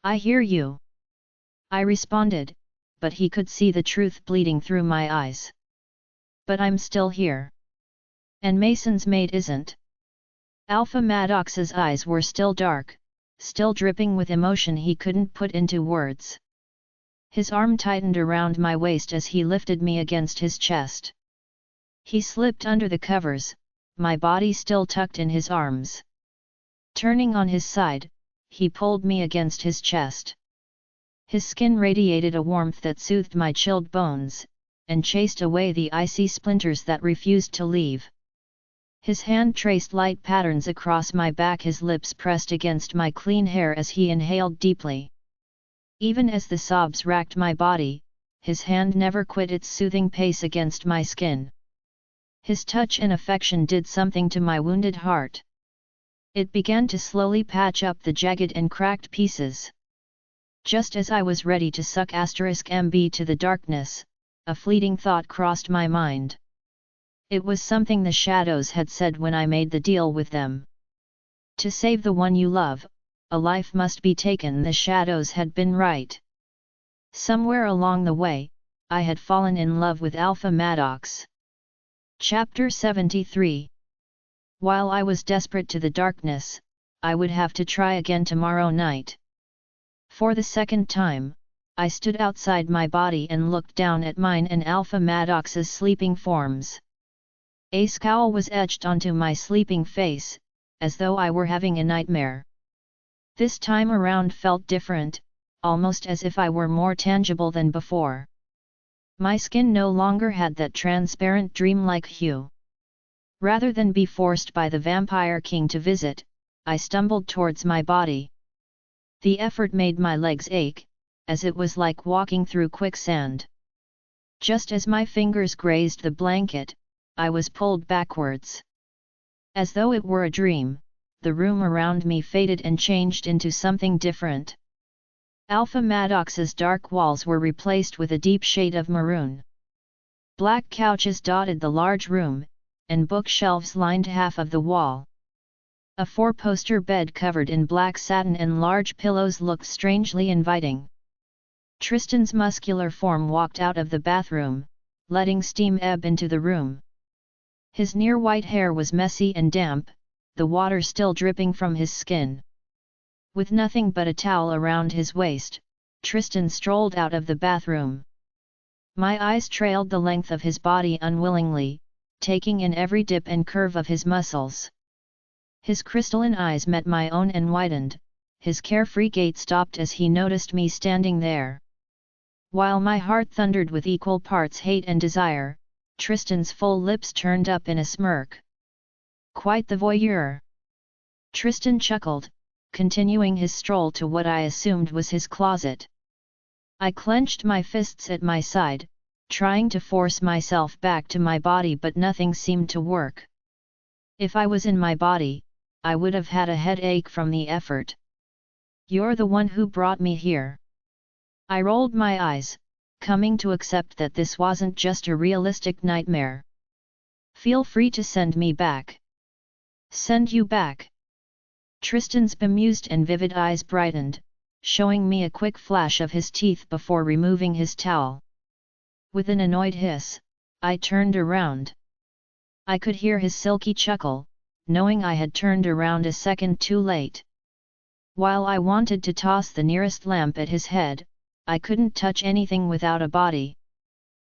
"I hear you," I responded, but he could see the truth bleeding through my eyes. "But I'm still here. And Mason's maid isn't." Alpha Maddox's eyes were still dark, still dripping with emotion he couldn't put into words. His arm tightened around my waist as he lifted me against his chest. He slipped under the covers, my body still tucked in his arms. Turning on his side, he pulled me against his chest. His skin radiated a warmth that soothed my chilled bones, and chased away the icy splinters that refused to leave. His hand traced light patterns across my back, his lips pressed against my clean hair as he inhaled deeply. Even as the sobs racked my body, his hand never quit its soothing pace against my skin. His touch and affection did something to my wounded heart. It began to slowly patch up the jagged and cracked pieces. Just as I was ready to suck *MB to the darkness, a fleeting thought crossed my mind. It was something the shadows had said when I made the deal with them. To save the one you love, a life must be taken. The shadows had been right. Somewhere along the way, I had fallen in love with Alpha Maddox. Chapter 73. While I was desperate to the darkness, I would have to try again tomorrow night. For the second time, I stood outside my body and looked down at mine and Alpha Maddox's sleeping forms. A scowl was etched onto my sleeping face, as though I were having a nightmare. This time around felt different, almost as if I were more tangible than before. My skin no longer had that transparent dreamlike hue. Rather than be forced by the Vampire King to visit, I stumbled towards my body. The effort made my legs ache, as it was like walking through quicksand. Just as my fingers grazed the blanket, I was pulled backwards. As though it were a dream, the room around me faded and changed into something different. Alpha Maddox's dark walls were replaced with a deep shade of maroon. Black couches dotted the large room, and bookshelves lined half of the wall. A four-poster bed covered in black satin and large pillows looked strangely inviting. Tristan's muscular form walked out of the bathroom, letting steam ebb into the room. His near-white hair was messy and damp, the water still dripping from his skin. With nothing but a towel around his waist, Tristan strolled out of the bathroom. My eyes trailed the length of his body unwillingly, taking in every dip and curve of his muscles. His crystalline eyes met my own and widened, his carefree gait stopped as he noticed me standing there. While my heart thundered with equal parts hate and desire, Tristan's full lips turned up in a smirk. "Quite the voyeur." Tristan chuckled, continuing his stroll to what I assumed was his closet. I clenched my fists at my side, trying to force myself back to my body, but nothing seemed to work. If I was in my body, I would have had a headache from the effort. You're the one who brought me here. I rolled my eyes, coming to accept that this wasn't just a realistic nightmare. Feel free to send me back. Send you back? Tristan's bemused and vivid eyes brightened, showing me a quick flash of his teeth before removing his towel. With an annoyed hiss, I turned around. I could hear his silky chuckle, knowing I had turned around a second too late. While I wanted to toss the nearest lamp at his head, I couldn't touch anything without a body.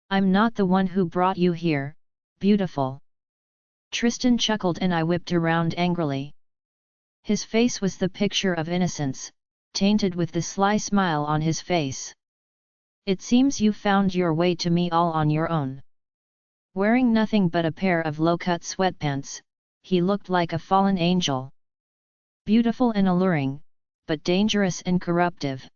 I'm not the one who brought you here, beautiful. Tristan chuckled and I whipped around angrily. His face was the picture of innocence, tainted with the sly smile on his face. It seems you found your way to me all on your own. Wearing nothing but a pair of low-cut sweatpants, he looked like a fallen angel. Beautiful and alluring, but dangerous and corruptive.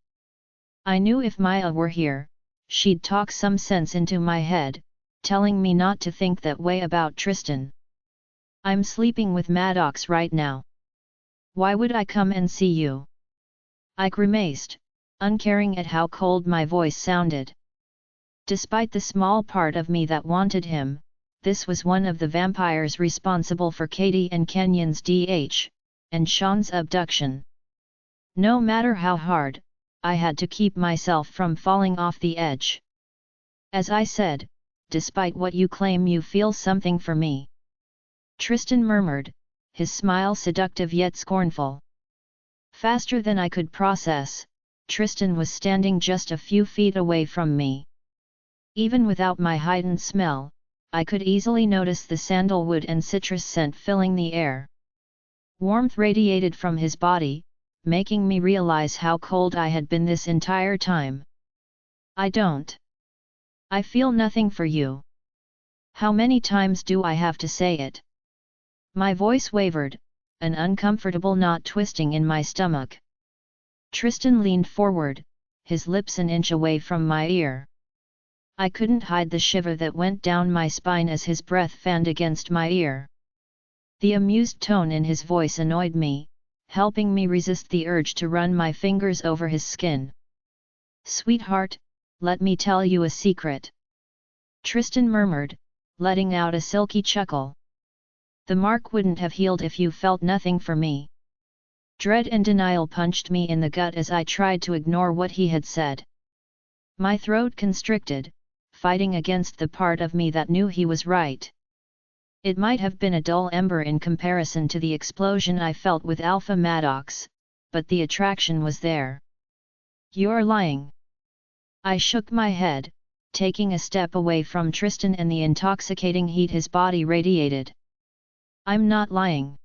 I knew if Maya were here, she'd talk some sense into my head, telling me not to think that way about Tristan. I'm sleeping with Maddox right now. Why would I come and see you? I grimaced, uncaring at how cold my voice sounded. Despite the small part of me that wanted him, this was one of the vampires responsible for Katie and Kenyon's DH, and Sean's abduction. No matter how hard, I had to keep myself from falling off the edge. As I said, despite what you claim you feel something for me. Tristan murmured, his smile seductive yet scornful. Faster than I could process, Tristan was standing just a few feet away from me. Even without my heightened smell, I could easily notice the sandalwood and citrus scent filling the air. Warmth radiated from his body, making me realize how cold I had been this entire time. I feel nothing for you. How many times do I have to say it? My voice wavered, an uncomfortable knot twisting in my stomach. Tristan leaned forward, his lips an inch away from my ear. I couldn't hide the shiver that went down my spine as his breath fanned against my ear. The amused tone in his voice annoyed me, helping me resist the urge to run my fingers over his skin. Sweetheart, let me tell you a secret. Tristan murmured, letting out a silky chuckle. The mark wouldn't have healed if you felt nothing for me. Dread and denial punched me in the gut as I tried to ignore what he had said. My throat constricted, fighting against the part of me that knew he was right. It might have been a dull ember in comparison to the explosion I felt with Alpha Maddox, but the attraction was there. You're lying. I shook my head, taking a step away from Tristan and the intoxicating heat his body radiated. I'm not lying.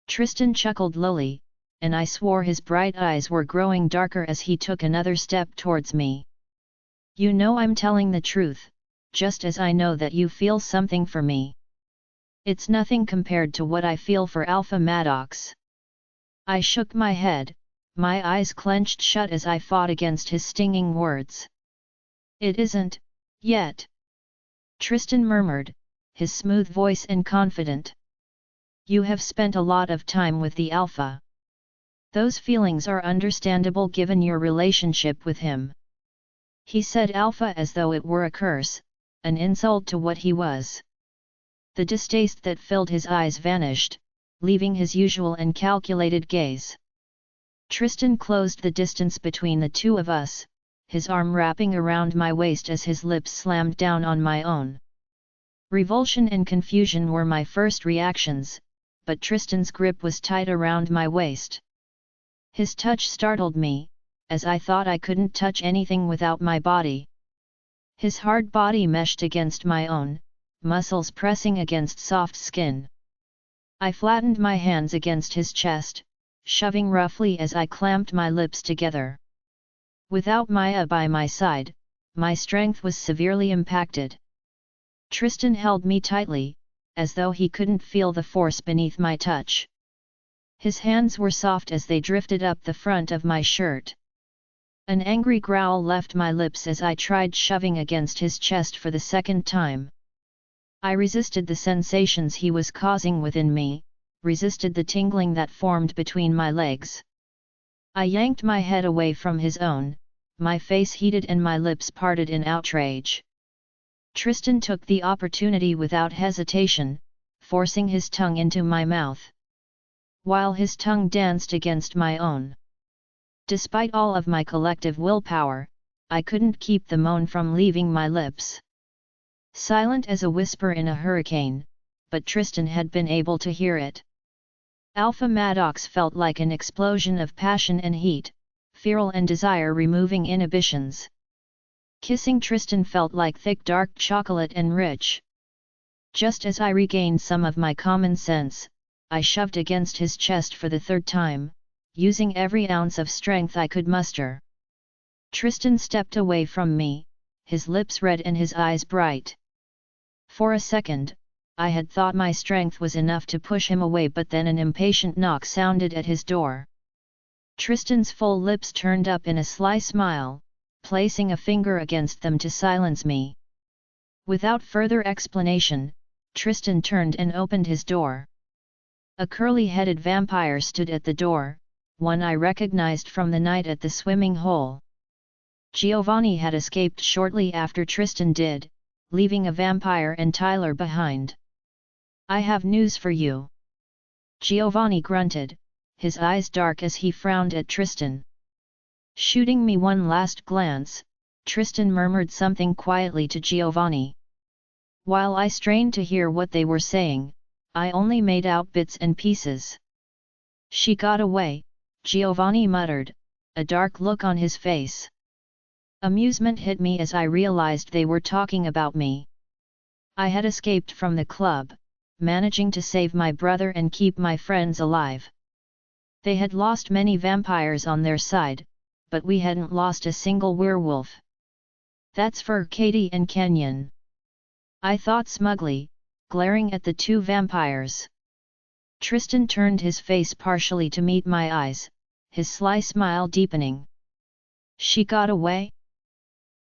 Tristan chuckled lowly, and I swore his bright eyes were growing darker as he took another step towards me. You know I'm telling the truth, just as I know that you feel something for me. It's nothing compared to what I feel for Alpha Maddox. I shook my head, my eyes clenched shut as I fought against his stinging words. It isn't, yet. Tristan murmured, his smooth voice and confident. You have spent a lot of time with the Alpha. Those feelings are understandable given your relationship with him. He said Alpha as though it were a curse, an insult to what he was. The distaste that filled his eyes vanished, leaving his usual and calculated gaze. Tristan closed the distance between the two of us, his arm wrapping around my waist as his lips slammed down on my own. Revulsion and confusion were my first reactions, but Tristan's grip was tight around my waist. His touch startled me, as I thought I couldn't touch anything without my body. His hard body meshed against my own, muscles pressing against soft skin. I flattened my hands against his chest, shoving roughly as I clamped my lips together. Without Maya by my side, my strength was severely impacted. Tristan held me tightly, as though he couldn't feel the force beneath my touch. His hands were soft as they drifted up the front of my shirt. An angry growl left my lips as I tried shoving against his chest for the second time. I resisted the sensations he was causing within me, resisted the tingling that formed between my legs. I yanked my head away from his own, my face heated and my lips parted in outrage. Tristan took the opportunity without hesitation, forcing his tongue into my mouth, while his tongue danced against my own. Despite all of my collective willpower, I couldn't keep the moan from leaving my lips. Silent as a whisper in a hurricane, but Tristan had been able to hear it. Alpha Maddox felt like an explosion of passion and heat, feral and desire removing inhibitions. Kissing Tristan felt like thick dark chocolate and rich. Just as I regained some of my common sense, I shoved against his chest for the third time, using every ounce of strength I could muster. Tristan stepped away from me, his lips red and his eyes bright. For a second, I had thought my strength was enough to push him away, but then an impatient knock sounded at his door. Tristan's full lips turned up in a sly smile, placing a finger against them to silence me. Without further explanation, Tristan turned and opened his door. A curly-headed vampire stood at the door, one I recognized from the night at the swimming hole. Giovanni had escaped shortly after Tristan did, leaving a vampire and Tyler behind. "I have news for you," Giovanni grunted, his eyes dark as he frowned at Tristan. Shooting me one last glance, Tristan murmured something quietly to Giovanni. While I strained to hear what they were saying, I only made out bits and pieces. "She got away," Giovanni muttered, a dark look on his face. Amusement hit me as I realized they were talking about me. I had escaped from the club, managing to save my brother and keep my friends alive. They had lost many vampires on their side, but we hadn't lost a single werewolf. "That's for Katie and Kenyon," I thought smugly, glaring at the two vampires. Tristan turned his face partially to meet my eyes, his sly smile deepening. "She got away?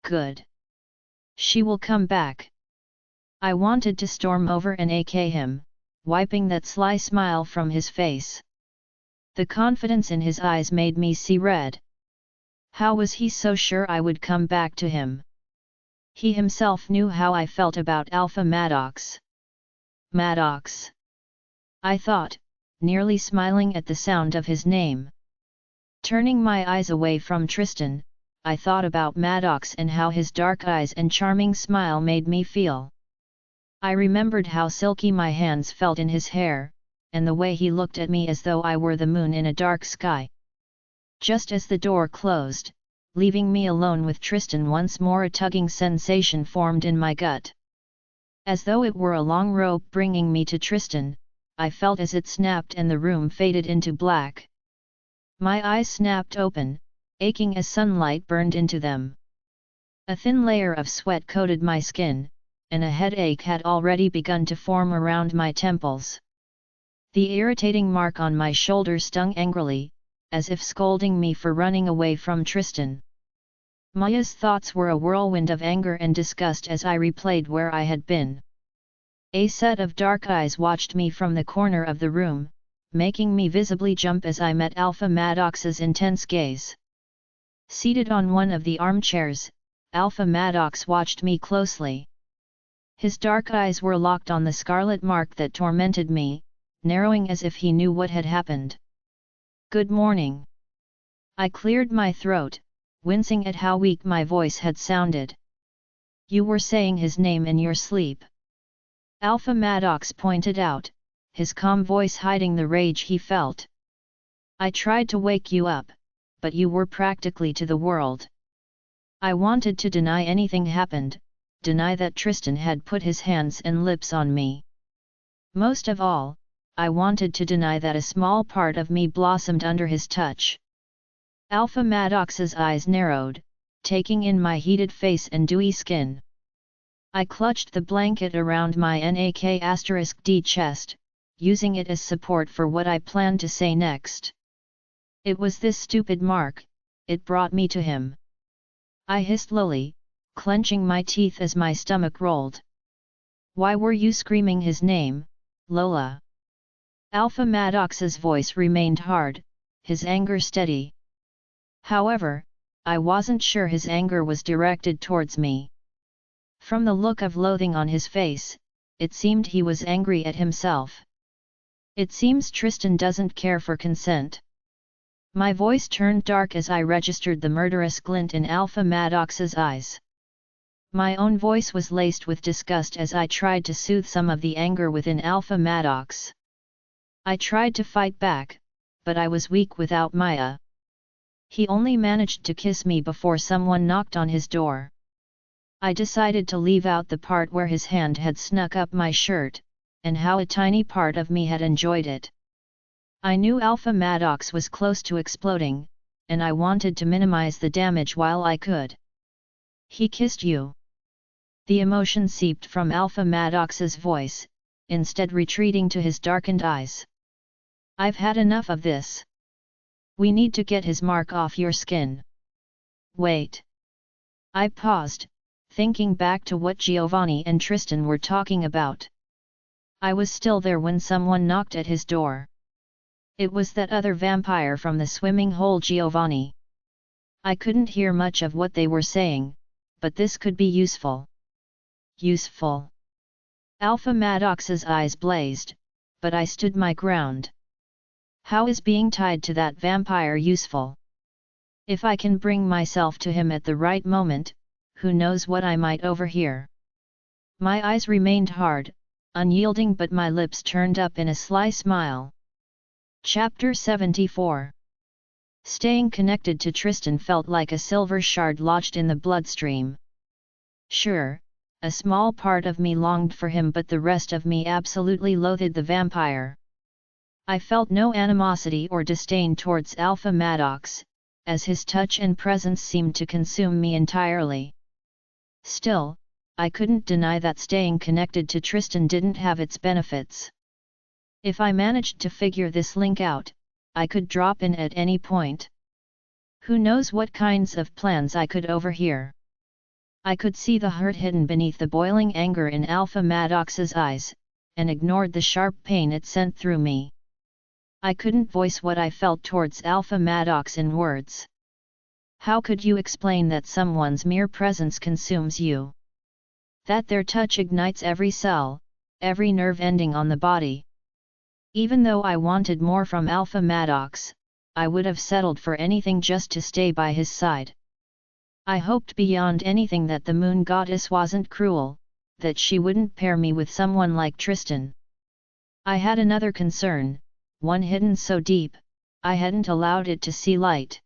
Good. She will come back." I wanted to storm over and AK him, wiping that sly smile from his face. The confidence in his eyes made me see red. How was he so sure I would come back to him? He himself knew how I felt about Alpha Maddox. Maddox, I thought, nearly smiling at the sound of his name. Turning my eyes away from Tristan, I thought about Maddox and how his dark eyes and charming smile made me feel. I remembered how silky my hands felt in his hair, and the way he looked at me as though I were the moon in a dark sky. Just as the door closed, leaving me alone with Tristan once more, a tugging sensation formed in my gut. As though it were a long rope bringing me to Tristan, I felt as it snapped and the room faded into black. My eyes snapped open, aching as sunlight burned into them. A thin layer of sweat coated my skin, and a headache had already begun to form around my temples. The irritating mark on my shoulder stung angrily, as if scolding me for running away from Tristan. Maya's thoughts were a whirlwind of anger and disgust as I replayed where I had been. A set of dark eyes watched me from the corner of the room, making me visibly jump as I met Alpha Maddox's intense gaze. Seated on one of the armchairs, Alpha Maddox watched me closely. His dark eyes were locked on the scarlet mark that tormented me, narrowing as if he knew what had happened. "Good morning." I cleared my throat, wincing at how weak my voice had sounded. "You were saying his name in your sleep," Alpha Maddox pointed out, his calm voice hiding the rage he felt. "I tried to wake you up, but you were practically to the world." I wanted to deny anything happened, deny that Tristan had put his hands and lips on me. Most of all, I wanted to deny that a small part of me blossomed under his touch. Alpha Maddox's eyes narrowed, taking in my heated face and dewy skin. I clutched the blanket around my NAK*D chest, using it as support for what I planned to say next. It was this stupid mark, it brought me to him. I hissed lowly, clenching my teeth as my stomach rolled. "Why were you screaming his name, Lola?" Alpha Maddox's voice remained hard, his anger steady. However, I wasn't sure his anger was directed towards me. From the look of loathing on his face, it seemed he was angry at himself. It seems Tristan doesn't care for consent. My voice turned dark as I registered the murderous glint in Alpha Maddox's eyes. My own voice was laced with disgust as I tried to soothe some of the anger within Alpha Maddox. I tried to fight back, but I was weak without Maya. He only managed to kiss me before someone knocked on his door. I decided to leave out the part where his hand had snuck up my shirt, and how a tiny part of me had enjoyed it. I knew Alpha Maddox was close to exploding, and I wanted to minimize the damage while I could. He kissed you. The emotion seeped from Alpha Maddox's voice, instead retreating to his darkened eyes. I've had enough of this. We need to get his mark off your skin. Wait. I paused, thinking back to what Giovanni and Tristan were talking about. I was still there when someone knocked at his door. It was that other vampire from the swimming hole, Giovanni. I couldn't hear much of what they were saying, but this could be useful. Useful. Alpha Maddox's eyes blazed, but I stood my ground. How is being tied to that vampire useful? If I can bring myself to him at the right moment, who knows what I might overhear? My eyes remained hard, unyielding, but my lips turned up in a sly smile. Chapter 74. Staying connected to Tristan felt like a silver shard lodged in the bloodstream. Sure, a small part of me longed for him, but the rest of me absolutely loathed the vampire. I felt no animosity or disdain towards Alpha Maddox, as his touch and presence seemed to consume me entirely. Still, I couldn't deny that staying connected to Tristan didn't have its benefits. If I managed to figure this link out, I could drop in at any point. Who knows what kinds of plans I could overhear? I could see the hurt hidden beneath the boiling anger in Alpha Maddox's eyes, and ignored the sharp pain it sent through me. I couldn't voice what I felt towards Alpha Maddox in words. How could you explain that someone's mere presence consumes you? That their touch ignites every cell, every nerve ending on the body? Even though I wanted more from Alpha Maddox, I would have settled for anything just to stay by his side. I hoped beyond anything that the moon goddess wasn't cruel, that she wouldn't pair me with someone like Tristan. I had another concern, one hidden so deep, I hadn't allowed it to see light.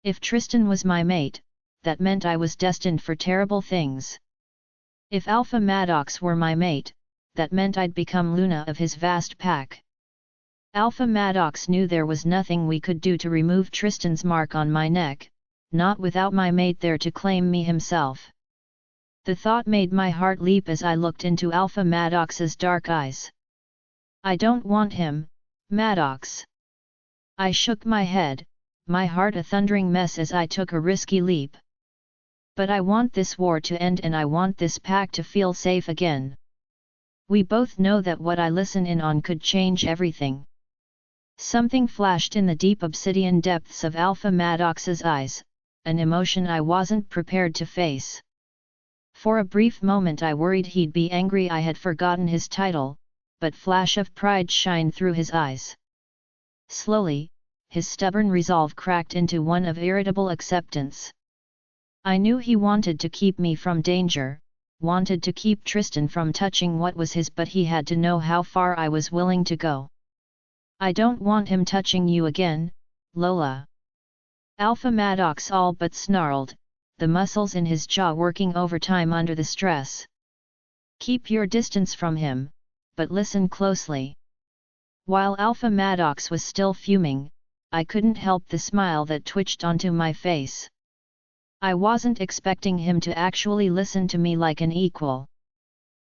If Tristan was my mate, that meant I was destined for terrible things. If Alpha Maddox were my mate, that meant I'd become Luna of his vast pack. Alpha Maddox knew there was nothing we could do to remove Tristan's mark on my neck, not without my mate there to claim me himself. The thought made my heart leap as I looked into Alpha Maddox's dark eyes. I don't want him, Maddox. I shook my head, my heart a thundering mess as I took a risky leap. But I want this war to end, and I want this pack to feel safe again. We both know that what I listen in on could change everything. Something flashed in the deep obsidian depths of Alpha Maddox's eyes, an emotion I wasn't prepared to face. For a brief moment I worried he'd be angry I had forgotten his title, but flash of pride shined through his eyes. Slowly, his stubborn resolve cracked into one of irritable acceptance. I knew he wanted to keep me from danger, wanted to keep Tristan from touching what was his, but he had to know how far I was willing to go. I don't want him touching you again, Lola. Alpha Maddox all but snarled, the muscles in his jaw working overtime under the stress. Keep your distance from him, but listen closely. While Alpha Maddox was still fuming, I couldn't help the smile that twitched onto my face. I wasn't expecting him to actually listen to me like an equal.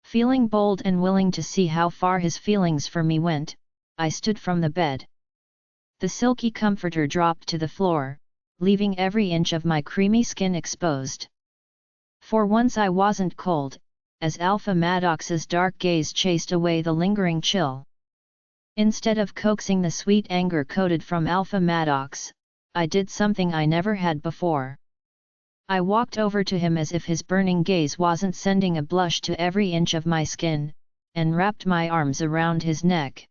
Feeling bold and willing to see how far his feelings for me went, I stood from the bed. The silky comforter dropped to the floor, leaving every inch of my creamy skin exposed. For once I wasn't cold, as Alpha Maddox's dark gaze chased away the lingering chill. Instead of coaxing the sweet anger coded from Alpha Maddox, I did something I never had before. I walked over to him as if his burning gaze wasn't sending a blush to every inch of my skin, and wrapped my arms around his neck.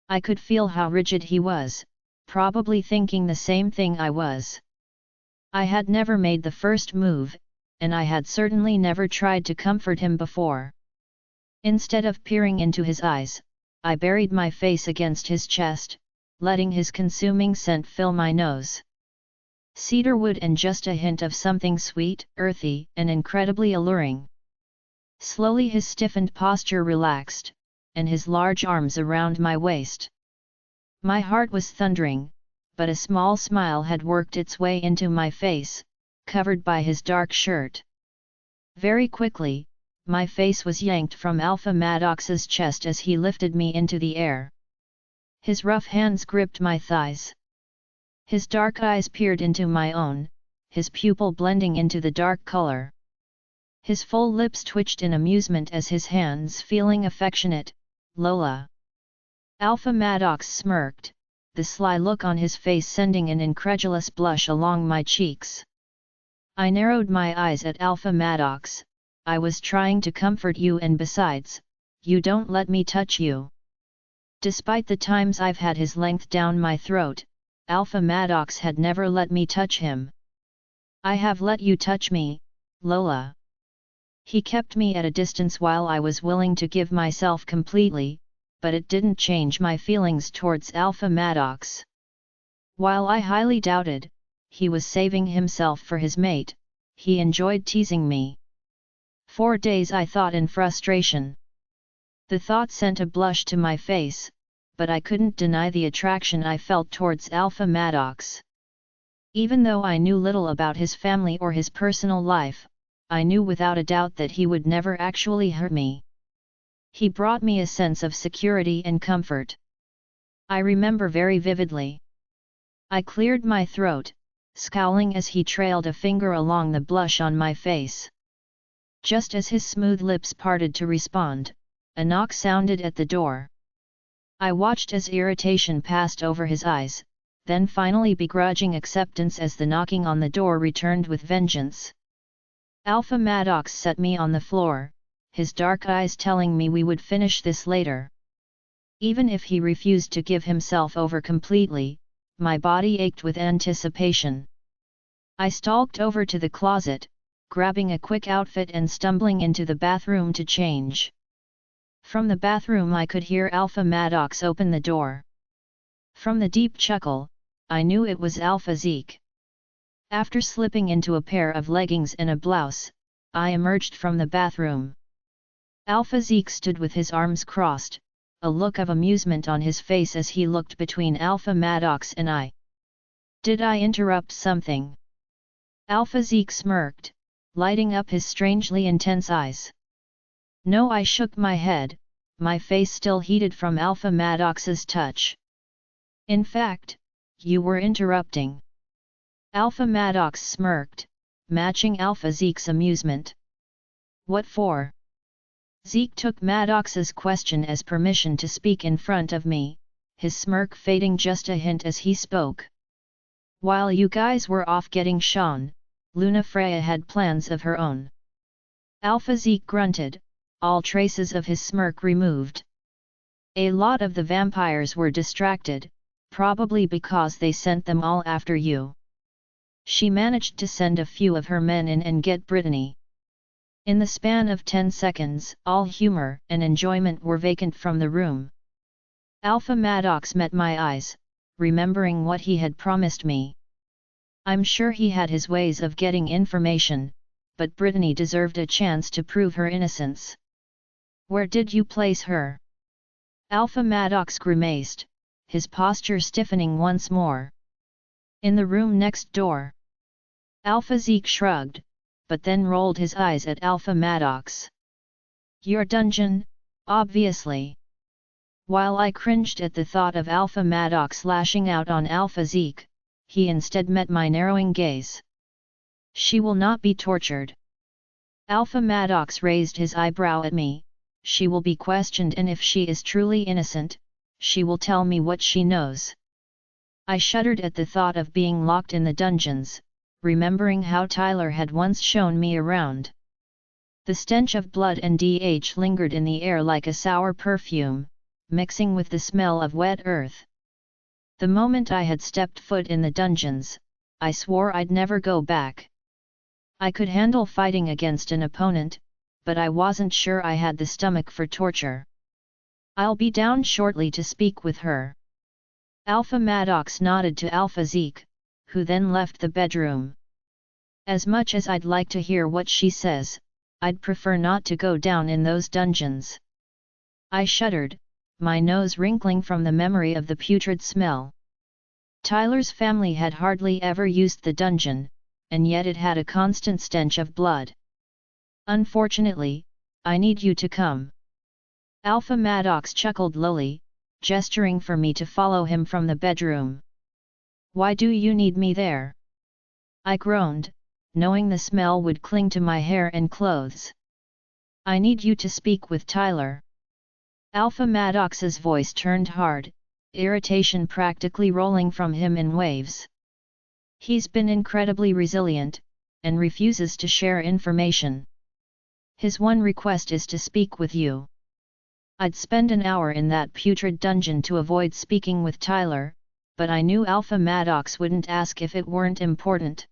I could feel how rigid he was, probably thinking the same thing I was. I had never made the first move, and I had certainly never tried to comfort him before. Instead of peering into his eyes, I buried my face against his chest, letting his consuming scent fill my nose. Cedarwood and just a hint of something sweet, earthy, and incredibly alluring. Slowly his stiffened posture relaxed, and his large arms around my waist. My heart was thundering, but a small smile had worked its way into my face, covered by his dark shirt. Very quickly, my face was yanked from Alpha Maddox's chest as he lifted me into the air. His rough hands gripped my thighs. His dark eyes peered into my own, his pupil blending into the dark color. His full lips twitched in amusement as his hands feeling affectionate. Lola. Alpha Maddox smirked, the sly look on his face sending an incredulous blush along my cheeks. I narrowed my eyes at Alpha Maddox. I was trying to comfort you, and besides, you don't let me touch you. Despite the times I've had his length down my throat, Alpha Maddox had never let me touch him. I have let you touch me, Lola. He kept me at a distance while I was willing to give myself completely, but it didn't change my feelings towards Alpha Maddox. While I highly doubted he was saving himself for his mate, he enjoyed teasing me. 4 days, I thought in frustration. The thought sent a blush to my face, but I couldn't deny the attraction I felt towards Alpha Maddox. Even though I knew little about his family or his personal life, I knew without a doubt that he would never actually hurt me. He brought me a sense of security and comfort. I remember very vividly. I cleared my throat, scowling as he trailed a finger along the blush on my face. Just as his smooth lips parted to respond, a knock sounded at the door. I watched as irritation passed over his eyes, then finally begrudging acceptance as the knocking on the door returned with vengeance. Alpha Maddox set me on the floor, his dark eyes telling me we would finish this later. Even if he refused to give himself over completely, my body ached with anticipation. I stalked over to the closet, grabbing a quick outfit and stumbling into the bathroom to change. From the bathroom I could hear Alpha Maddox open the door. From the deep chuckle, I knew it was Alpha Zeke. After slipping into a pair of leggings and a blouse, I emerged from the bathroom. Alpha Zeke stood with his arms crossed, a look of amusement on his face as he looked between Alpha Maddox and I. Did I interrupt something? Alpha Zeke smirked, lighting up his strangely intense eyes. No, I shook my head, my face still heated from Alpha Maddox's touch. In fact, you were interrupting. Alpha Maddox smirked, matching Alpha Zeke's amusement. What for? Zeke took Maddox's question as permission to speak in front of me, his smirk fading just a hint as he spoke. While you guys were off getting shone, Luna Freya had plans of her own. Alpha Zeke grunted, all traces of his smirk removed. A lot of the vampires were distracted, probably because they sent them all after you. She managed to send a few of her men in and get Brittany. In the span of 10 seconds, all humor and enjoyment were vacant from the room. Alpha Maddox met my eyes, remembering what he had promised me. I'm sure he had his ways of getting information, but Brittany deserved a chance to prove her innocence. Where did you place her? Alpha Maddox grimaced, his posture stiffening once more. In the room next door. Alpha Zeke shrugged, but then rolled his eyes at Alpha Maddox. Your dungeon, obviously. While I cringed at the thought of Alpha Maddox lashing out on Alpha Zeke, he instead met my narrowing gaze. She will not be tortured. Alpha Maddox raised his eyebrow at me. She will be questioned, and if she is truly innocent, she will tell me what she knows. I shuddered at the thought of being locked in the dungeons, remembering how Tyler had once shown me around. The stench of blood and DH lingered in the air like a sour perfume, mixing with the smell of wet earth. The moment I had stepped foot in the dungeons, I swore I'd never go back. I could handle fighting against an opponent, but I wasn't sure I had the stomach for torture. I'll be down shortly to speak with her. Alpha Maddox nodded to Alpha Zeke, who then left the bedroom. As much as I'd like to hear what she says, I'd prefer not to go down in those dungeons. I shuddered, my nose wrinkling from the memory of the putrid smell. Tyler's family had hardly ever used the dungeon, and yet it had a constant stench of blood. Unfortunately, I need you to come. Alpha Maddox chuckled lowly, gesturing for me to follow him from the bedroom. Why do you need me there? I groaned, knowing the smell would cling to my hair and clothes. I need you to speak with Tyler. Alpha Maddox's voice turned hard, irritation practically rolling from him in waves. He's been incredibly resilient, and refuses to share information. His one request is to speak with you. I'd spend an hour in that putrid dungeon to avoid speaking with Tyler, but I knew Alpha Maddox wouldn't ask if it weren't important.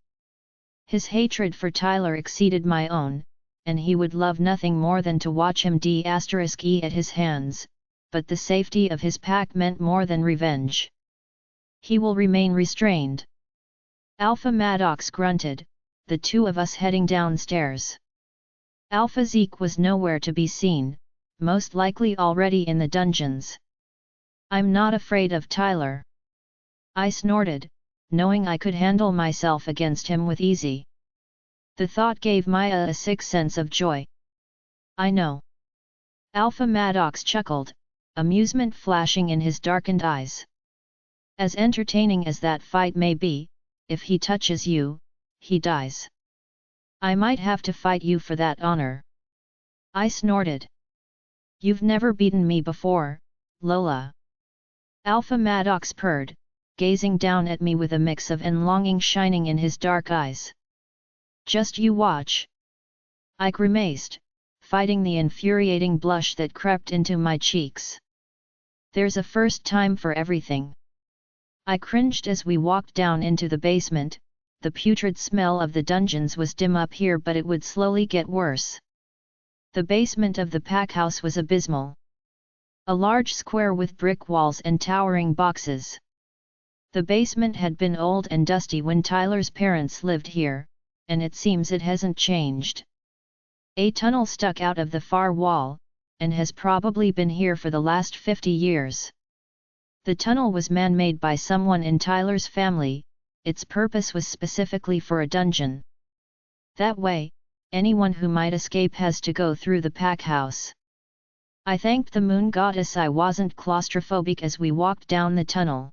His hatred for Tyler exceeded my own, and he would love nothing more than to watch him die at his hands, but the safety of his pack meant more than revenge. He will remain restrained. Alpha Maddox grunted, the two of us heading downstairs. Alpha Zeke was nowhere to be seen, most likely already in the dungeons. I'm not afraid of Tyler. I snorted, knowing I could handle myself against him with ease. The thought gave Maya a sick sense of joy. I know. Alpha Maddox chuckled, amusement flashing in his darkened eyes. As entertaining as that fight may be, if he touches you, he dies. I might have to fight you for that honor. I snorted. You've never beaten me before, Lola. Alpha Maddox purred, gazing down at me with a mix of and longing shining in his dark eyes. Just you watch. I grimaced, fighting the infuriating blush that crept into my cheeks. There's a first time for everything. I cringed as we walked down into the basement. The putrid smell of the dungeons was dim up here, but it would slowly get worse. The basement of the packhouse was abysmal. A large square with brick walls and towering boxes. The basement had been old and dusty when Tyler's parents lived here, and it seems it hasn't changed. A tunnel stuck out of the far wall, and has probably been here for the last 50 years. The tunnel was man-made by someone in Tyler's family. Its purpose was specifically for a dungeon. That way, anyone who might escape has to go through the packhouse. I thanked the moon goddess I wasn't claustrophobic as we walked down the tunnel.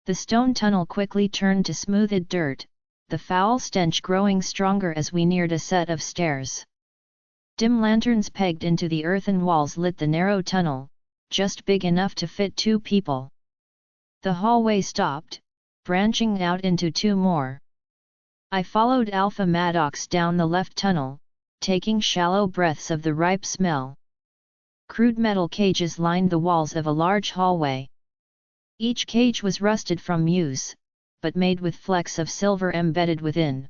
The stone tunnel quickly turned to smoothed dirt, the foul stench growing stronger as we neared a set of stairs. Dim lanterns pegged into the earthen walls lit the narrow tunnel, just big enough to fit 2 people. The hallway stopped, branching out into 2 more. I followed Alpha Maddox down the left tunnel, taking shallow breaths of the ripe smell. Crude metal cages lined the walls of a large hallway. Each cage was rusted from use, but made with flecks of silver embedded within.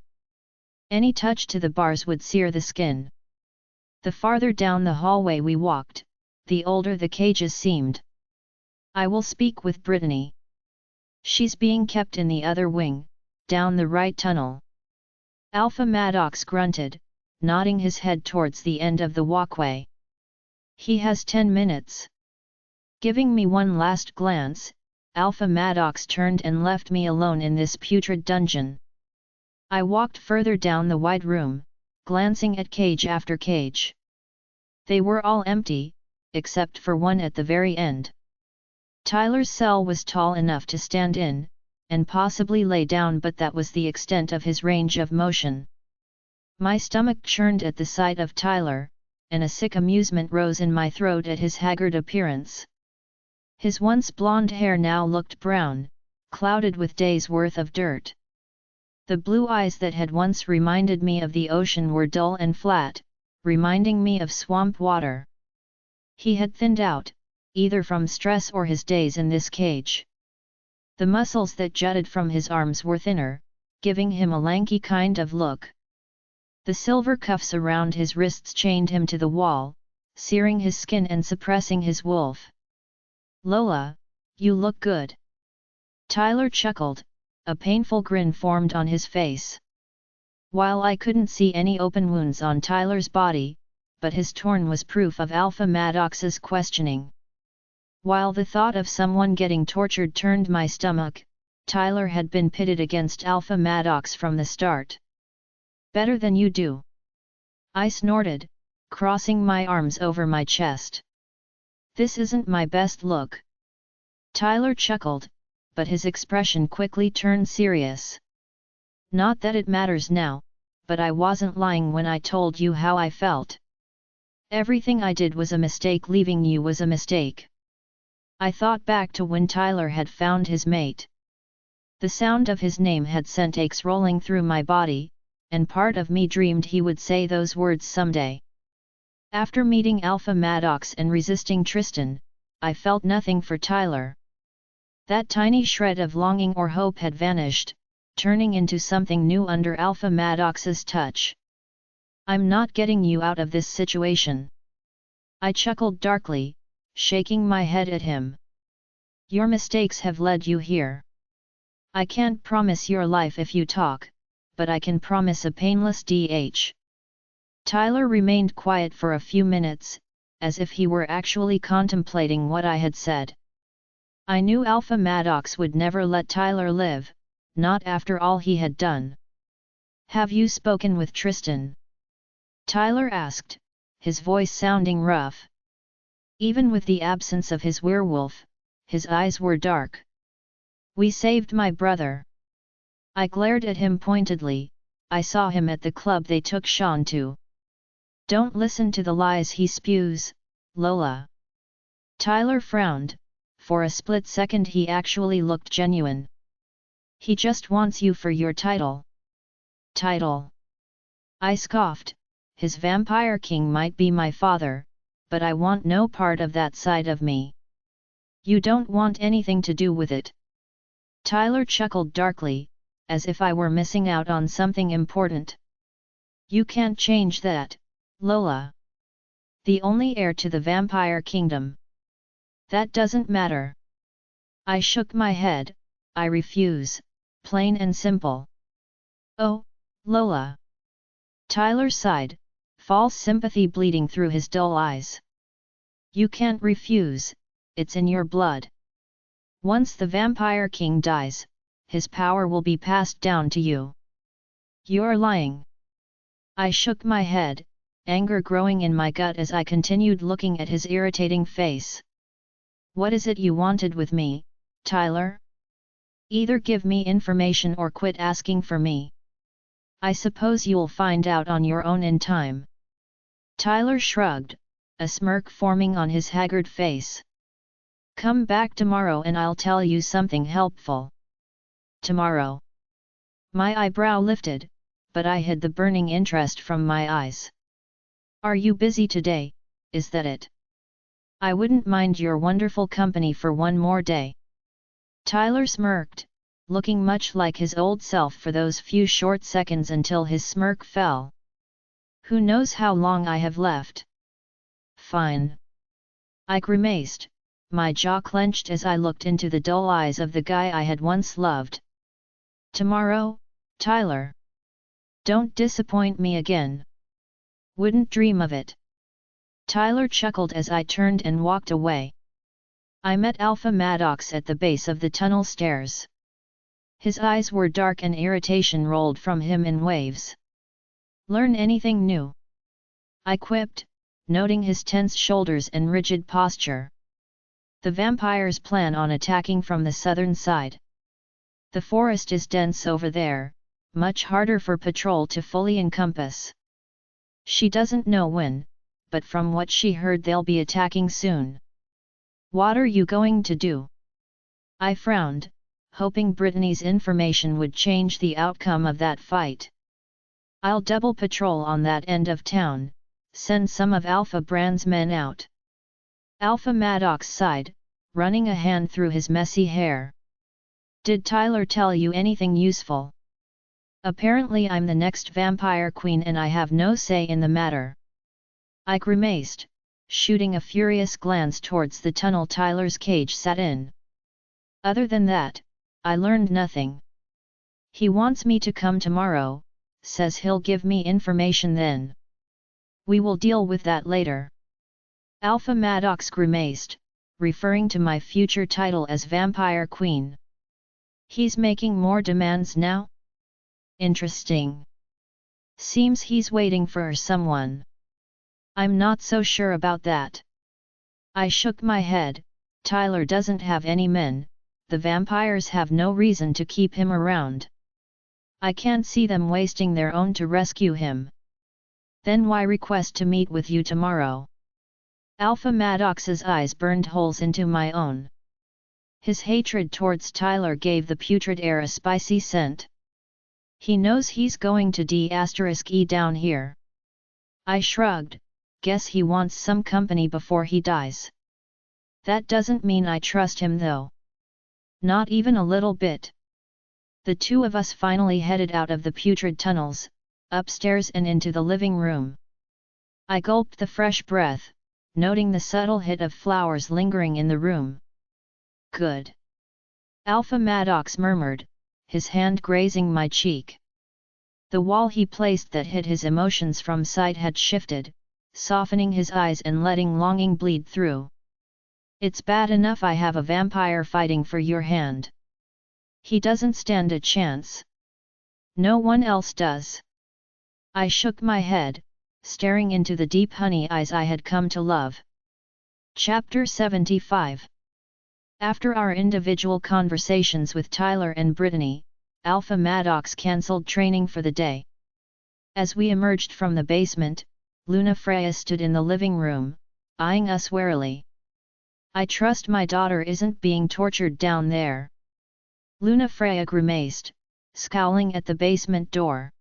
Any touch to the bars would sear the skin. The farther down the hallway we walked, the older the cages seemed. I will speak with Brittany. She's being kept in the other wing, down the right tunnel. Alpha Maddox grunted, nodding his head towards the end of the walkway. He has 10 minutes. Giving me one last glance, Alpha Maddox turned and left me alone in this putrid dungeon. I walked further down the wide room, glancing at cage after cage. They were all empty, except for one at the very end. Tyler's cell was tall enough to stand in, and possibly lay down, but that was the extent of his range of motion. My stomach churned at the sight of Tyler, and a sick amusement rose in my throat at his haggard appearance. His once blonde hair now looked brown, clouded with days' worth of dirt. The blue eyes that had once reminded me of the ocean were dull and flat, reminding me of swamp water. He had thinned out, either from stress or his days in this cage. The muscles that jutted from his arms were thinner, giving him a lanky kind of look. The silver cuffs around his wrists chained him to the wall, searing his skin and suppressing his wolf. "Lola, you look good." Tyler chuckled, a painful grin formed on his face. While I couldn't see any open wounds on Tyler's body, but his torn was proof of Alpha Maddox's questioning. While the thought of someone getting tortured turned my stomach, Tyler had been pitted against Alpha Maddox from the start. "Better than you do," I snorted, crossing my arms over my chest. "This isn't my best look." Tyler chuckled, but his expression quickly turned serious. "Not that it matters now, but I wasn't lying when I told you how I felt. Everything I did was a mistake. Leaving you was a mistake." I thought back to when Tyler had found his mate. The sound of his name had sent aches rolling through my body, and part of me dreamed he would say those words someday. After meeting Alpha Maddox and resisting Tristan, I felt nothing for Tyler. That tiny shred of longing or hope had vanished, turning into something new under Alpha Maddox's touch. "I'm not getting you out of this situation." I chuckled darkly, shaking my head at him. "Your mistakes have led you here. I can't promise your life if you talk, but I can promise a painless DH." Tyler remained quiet for a few minutes, as if he were actually contemplating what I had said. I knew Alpha Maddox would never let Tyler live, not after all he had done. "Have you spoken with Tristan?" Tyler asked, his voice sounding rough. Even with the absence of his werewolf, his eyes were dark. "We saved my brother." I glared at him pointedly. "I saw him at the club they took Sean to." "Don't listen to the lies he spews, Lola." Tyler frowned. For a split second he actually looked genuine. "He just wants you for your title." "Title?" I scoffed. "His vampire king might be my father, but I want no part of that side of me." "You don't want anything to do with it." Tyler chuckled darkly, as if I were missing out on something important. "You can't change that, Lola. The only heir to the vampire kingdom." "That doesn't matter." I shook my head. "I refuse, plain and simple." "Oh, Lola." Tyler sighed, false sympathy bleeding through his dull eyes. "You can't refuse, it's in your blood. Once the vampire king dies, his power will be passed down to you." "You're lying." I shook my head, anger growing in my gut as I continued looking at his irritating face. "What is it you wanted with me, Tyler? Either give me information or quit asking for me. I suppose you'll find out on your own in time." Tyler shrugged, a smirk forming on his haggard face. "Come back tomorrow and I'll tell you something helpful." "Tomorrow?" My eyebrow lifted, but I hid the burning interest from my eyes. "Are you busy today, is that it?" "I wouldn't mind your wonderful company for one more day." Tyler smirked, looking much like his old self for those few short seconds until his smirk fell. "Who knows how long I have left?" "Fine." I grimaced, my jaw clenched as I looked into the dull eyes of the guy I had once loved. "Tomorrow, Tyler? Don't disappoint me again." "Wouldn't dream of it." Tyler chuckled as I turned and walked away. I met Alpha Maddox at the base of the tunnel stairs. His eyes were dark and irritation rolled from him in waves. "Learn anything new?" I quipped, noting his tense shoulders and rigid posture. "The vampires plan on attacking from the southern side. The forest is dense over there, much harder for patrol to fully encompass. She doesn't know when, but from what she heard they'll be attacking soon." What are you going to do? I frowned, hoping Brittany's information would change the outcome of that fight. I'll double patrol on that end of town, send some of Alpha Brand's men out. Alpha Maddox sighed, running a hand through his messy hair. Did Tyler tell you anything useful? Apparently I'm the next vampire queen and I have no say in the matter. I grimaced, shooting a furious glance towards the tunnel Tyler's cage sat in. Other than that, I learned nothing. He wants me to come tomorrow, says he'll give me information then. We will deal with that later. Alpha Maddox grimaced, referring to my future title as Vampire Queen. He's making more demands now? Interesting. Seems he's waiting for someone. I'm not so sure about that. I shook my head. Tyler doesn't have any men, the vampires have no reason to keep him around. I can't see them wasting their own to rescue him. Then why request to meet with you tomorrow? Alpha Maddox's eyes burned holes into my own. His hatred towards Tyler gave the putrid air a spicy scent. He knows he's going to D*E down here. I shrugged, guess he wants some company before he dies. That doesn't mean I trust him though. Not even a little bit. The two of us finally headed out of the putrid tunnels, upstairs and into the living room. I gulped the fresh breath, noting the subtle hit of flowers lingering in the room. Good. Alpha Maddox murmured, his hand grazing my cheek. The wall he placed that hid his emotions from sight had shifted, softening his eyes and letting longing bleed through. It's bad enough I have a vampire fighting for your hand. He doesn't stand a chance. No one else does. I shook my head, staring into the deep honey eyes I had come to love. Chapter 75. After our individual conversations with Tyler and Brittany, Alpha Maddox cancelled training for the day. As we emerged from the basement, Luna Freya stood in the living room, eyeing us warily. I trust my daughter isn't being tortured down there. Luna Freya grimaced, scowling at the basement door.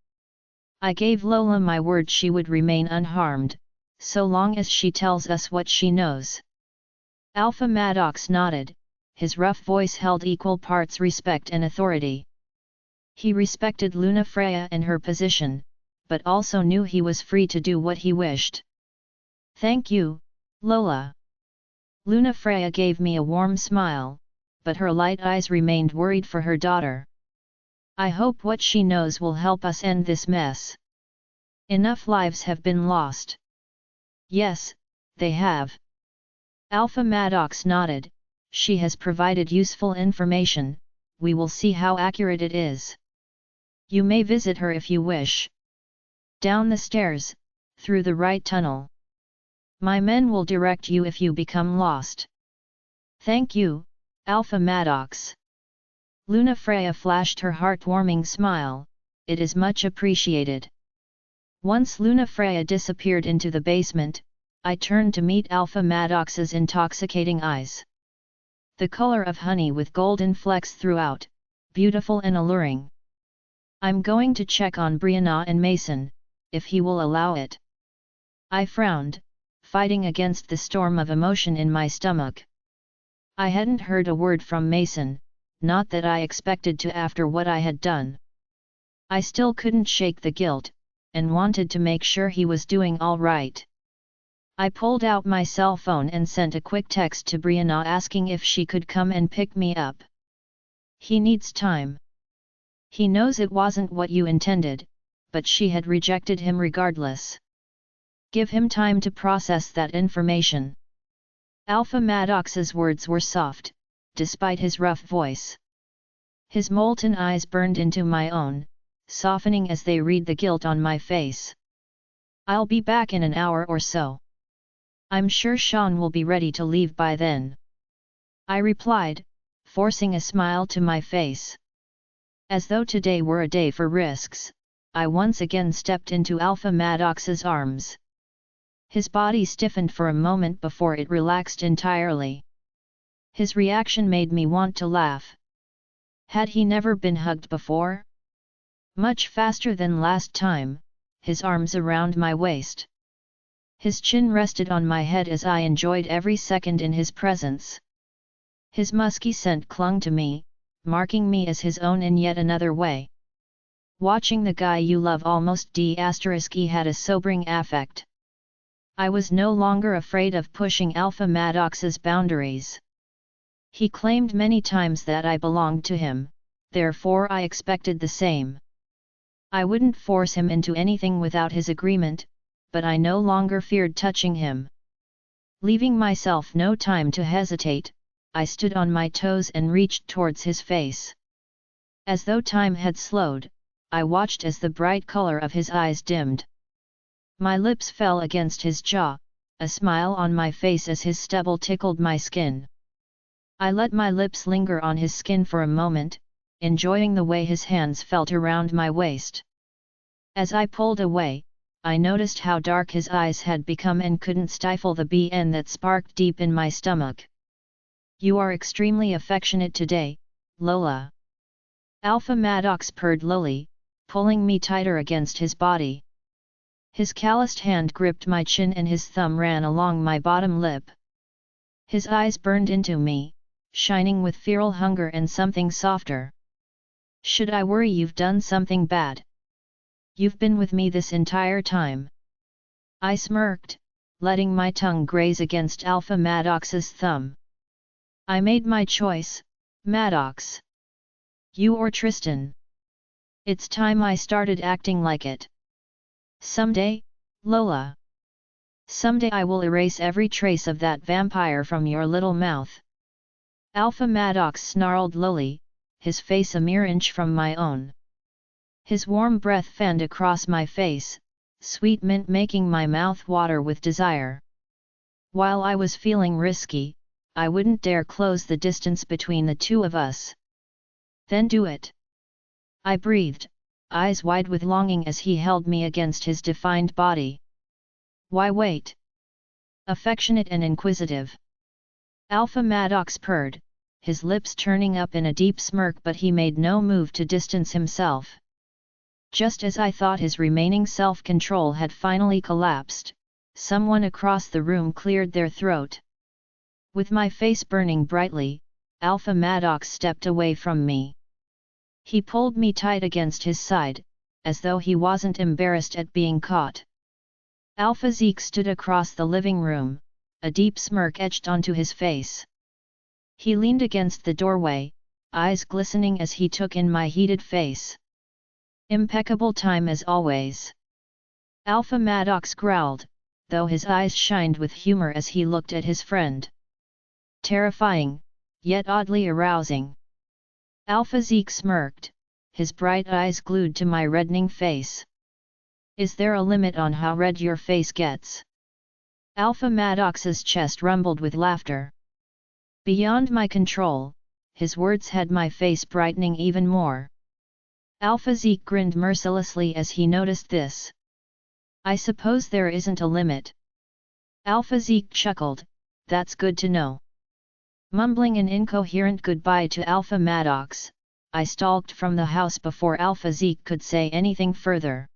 I gave Lola my word she would remain unharmed, so long as she tells us what she knows. Alpha Maddox nodded, his rough voice held equal parts respect and authority. He respected Luna Freya and her position, but also knew he was free to do what he wished. Thank you, Lola. Luna Freya gave me a warm smile, but her light eyes remained worried for her daughter. I hope what she knows will help us end this mess. Enough lives have been lost. Yes, they have. Alpha Maddox nodded, she has provided useful information, we will see how accurate it is. You may visit her if you wish. Down the stairs, through the right tunnel. My men will direct you if you become lost. Thank you, Alpha Maddox. Luna Freya flashed her heartwarming smile, it is much appreciated. Once Luna Freya disappeared into the basement, I turned to meet Alpha Maddox's intoxicating eyes. The color of honey with golden flecks throughout, beautiful and alluring. I'm going to check on Brianna and Mason, if he will allow it. I frowned, fighting against the storm of emotion in my stomach. I hadn't heard a word from Mason, not that I expected to after what I had done. I still couldn't shake the guilt, and wanted to make sure he was doing all right. I pulled out my cell phone and sent a quick text to Brianna asking if she could come and pick me up. He needs time. He knows it wasn't what you intended, but she had rejected him regardless. Give him time to process that information. Alpha Maddox's words were soft, despite his rough voice. His molten eyes burned into my own, softening as they read the guilt on my face. I'll be back in an hour or so. I'm sure Sean will be ready to leave by then. I replied, forcing a smile to my face. As though today were a day for risks, I once again stepped into Alpha Maddox's arms. His body stiffened for a moment before it relaxed entirely. His reaction made me want to laugh. Had he never been hugged before? Much faster than last time, his arms around my waist. His chin rested on my head as I enjoyed every second in his presence. His musky scent clung to me, marking me as his own in yet another way. Watching the guy you love almost had a sobering affect. I was no longer afraid of pushing Alpha Maddox's boundaries. He claimed many times that I belonged to him, therefore I expected the same. I wouldn't force him into anything without his agreement, but I no longer feared touching him. Leaving myself no time to hesitate, I stood on my toes and reached towards his face. As though time had slowed, I watched as the bright color of his eyes dimmed. My lips fell against his jaw, a smile on my face as his stubble tickled my skin. I let my lips linger on his skin for a moment, enjoying the way his hands felt around my waist. As I pulled away, I noticed how dark his eyes had become and couldn't stifle the BN that sparked deep in my stomach. "You are extremely affectionate today, Lola." Alpha Maddox purred lowly, pulling me tighter against his body. His calloused hand gripped my chin and his thumb ran along my bottom lip. His eyes burned into me, shining with feral hunger and something softer. "Should I worry you've done something bad? You've been with me this entire time." I smirked, letting my tongue graze against Alpha Maddox's thumb. "I made my choice, Maddox. You or Tristan. It's time I started acting like it. Someday, Lola. Someday I will erase every trace of that vampire from your little mouth." Alpha Maddox snarled lowly, his face a mere inch from my own. His warm breath fanned across my face, sweet mint making my mouth water with desire. While I was feeling risky, I wouldn't dare close the distance between the two of us. "Then do it," I breathed, eyes wide with longing as he held me against his defined body. "Why wait?" Affectionate and inquisitive. Alpha Maddox purred, his lips turning up in a deep smirk, but he made no move to distance himself. Just as I thought his remaining self-control had finally collapsed, someone across the room cleared their throat. With my face burning brightly, Alpha Maddox stepped away from me. He pulled me tight against his side, as though he wasn't embarrassed at being caught. Alpha Zeke stood across the living room, a deep smirk etched onto his face. He leaned against the doorway, eyes glistening as he took in my heated face. "Impeccable time as always." Alpha Maddox growled, though his eyes shined with humor as he looked at his friend. Terrifying, yet oddly arousing. Alpha Zeke smirked, his bright eyes glued to my reddening face. "Is there a limit on how red your face gets?" Alpha Maddox's chest rumbled with laughter. Beyond my control, his words had my face brightening even more. Alpha Zeke grinned mercilessly as he noticed this. "I suppose there isn't a limit." Alpha Zeke chuckled, "That's good to know." Mumbling an incoherent goodbye to Alpha Maddox, I stalked from the house before Alpha Zeke could say anything further.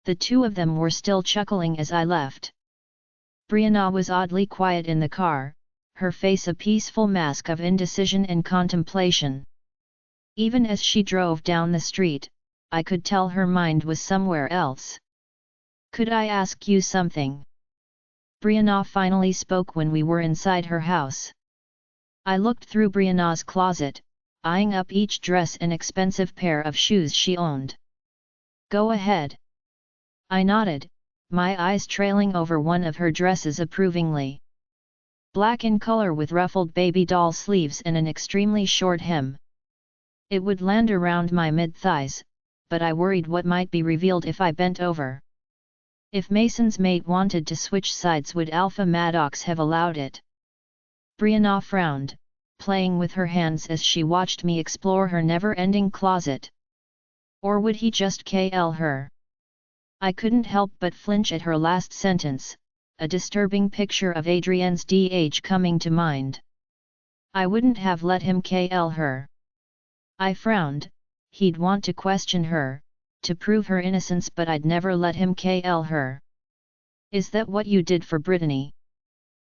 The two of them were still chuckling as I left. Brianna was oddly quiet in the car, her face a peaceful mask of indecision and contemplation. Even as she drove down the street, I could tell her mind was somewhere else. "Could I ask you something?" Brianna finally spoke when we were inside her house. I looked through Brianna's closet, eyeing up each dress and expensive pair of shoes she owned. "Go ahead." I nodded, my eyes trailing over one of her dresses approvingly. Black in color with ruffled baby doll sleeves and an extremely short hem. It would land around my mid-thighs, but I worried what might be revealed if I bent over. If Mason's mate wanted to switch sides, would Alpha Maddox have allowed it? Brianna frowned, playing with her hands as she watched me explore her never-ending closet. Or would he just kill her? I couldn't help but flinch at her last sentence, a disturbing picture of Adrienne's DH coming to mind. I wouldn't have let him kill her. I frowned. He'd want to question her, to prove her innocence, but I'd never let him kill her. Is that what you did for Brittany?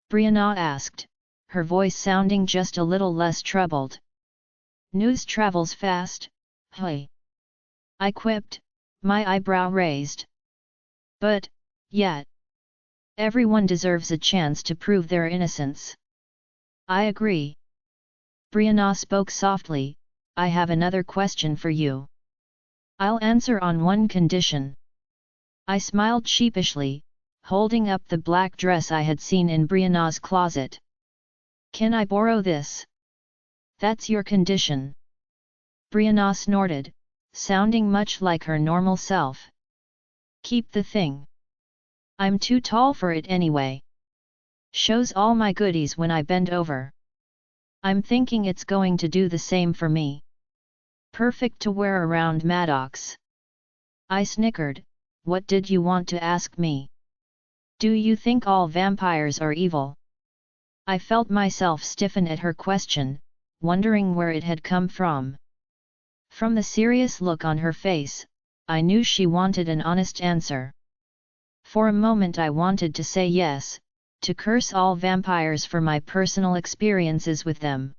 Brianna asked, her voice sounding just a little less troubled. News travels fast, hey. I quipped, my eyebrow raised. But, yet. Everyone deserves a chance to prove their innocence. I agree. Brianna spoke softly, I have another question for you. I'll answer on one condition. I smiled sheepishly, holding up the black dress I had seen in Brianna's closet. Can I borrow this? That's your condition. Brianna snorted, sounding much like her normal self. Keep the thing. I'm too tall for it anyway. Shows all my goodies when I bend over. I'm thinking it's going to do the same for me. Perfect to wear around Maddox. I snickered, what did you want to ask me? Do you think all vampires are evil? I felt myself stiffen at her question, wondering where it had come from. From the serious look on her face, I knew she wanted an honest answer. For a moment I wanted to say yes, to curse all vampires for my personal experiences with them.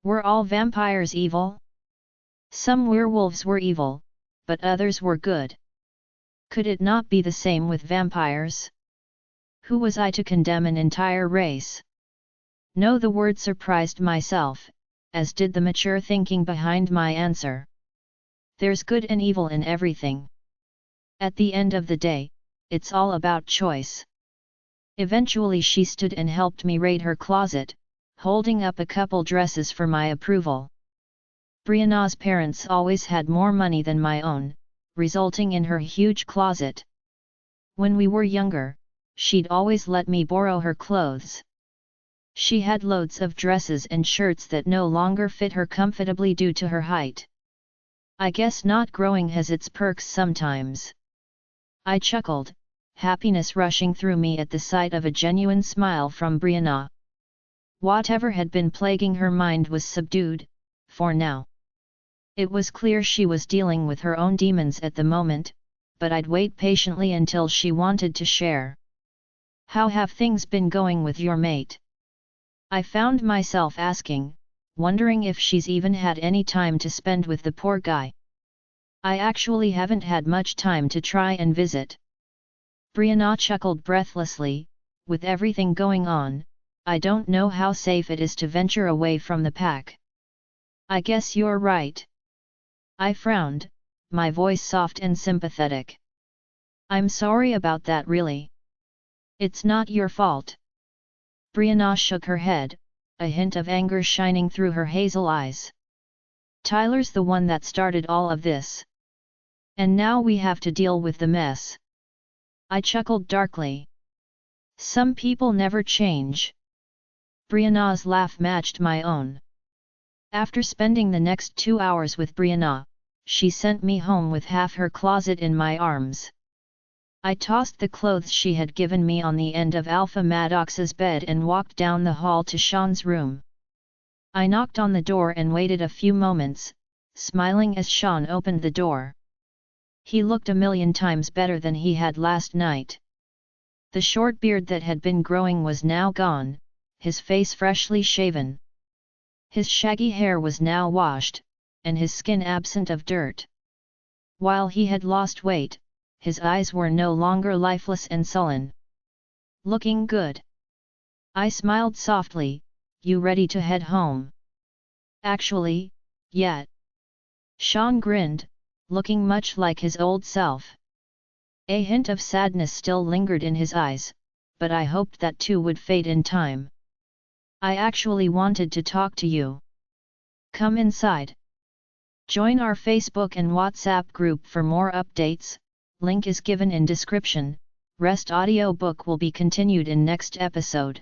Were all vampires evil? Some werewolves were evil, but others were good. Could it not be the same with vampires? Who was I to condemn an entire race? No, the word surprised myself, as did the mature thinking behind my answer. There's good and evil in everything. At the end of the day, it's all about choice. Eventually she stood and helped me raid her closet, holding up a couple dresses for my approval. Brianna's parents always had more money than my own, resulting in her huge closet. When we were younger, she'd always let me borrow her clothes. She had loads of dresses and shirts that no longer fit her comfortably due to her height. I guess not growing has its perks sometimes. I chuckled, happiness rushing through me at the sight of a genuine smile from Brianna. Whatever had been plaguing her mind was subdued, for now. It was clear she was dealing with her own demons at the moment, but I'd wait patiently until she wanted to share. How have things been going with your mate? I found myself asking, wondering if she's even had any time to spend with the poor guy. I actually haven't had much time to try and visit. Brianna chuckled breathlessly, with everything going on, I don't know how safe it is to venture away from the pack. I guess you're right. I frowned, my voice soft and sympathetic. I'm sorry about that really. It's not your fault. Brianna shook her head, a hint of anger shining through her hazel eyes. Tyler's the one that started all of this. And now we have to deal with the mess. I chuckled darkly. Some people never change. Brianna's laugh matched my own. After spending the next 2 hours with Brianna, she sent me home with half her closet in my arms. I tossed the clothes she had given me on the end of Alpha Maddox's bed and walked down the hall to Sean's room. I knocked on the door and waited a few moments, smiling as Sean opened the door. He looked a million times better than he had last night. The short beard that had been growing was now gone, his face freshly shaven. His shaggy hair was now washed, and his skin absent of dirt. While he had lost weight, his eyes were no longer lifeless and sullen. Looking good. I smiled softly, you ready to head home? Actually, yet. Sean grinned, looking much like his old self. A hint of sadness still lingered in his eyes, but I hoped that too would fade in time. I actually wanted to talk to you. Come inside. Join our Facebook and WhatsApp group for more updates. Link is given in description. Rest audiobook will be continued in next episode.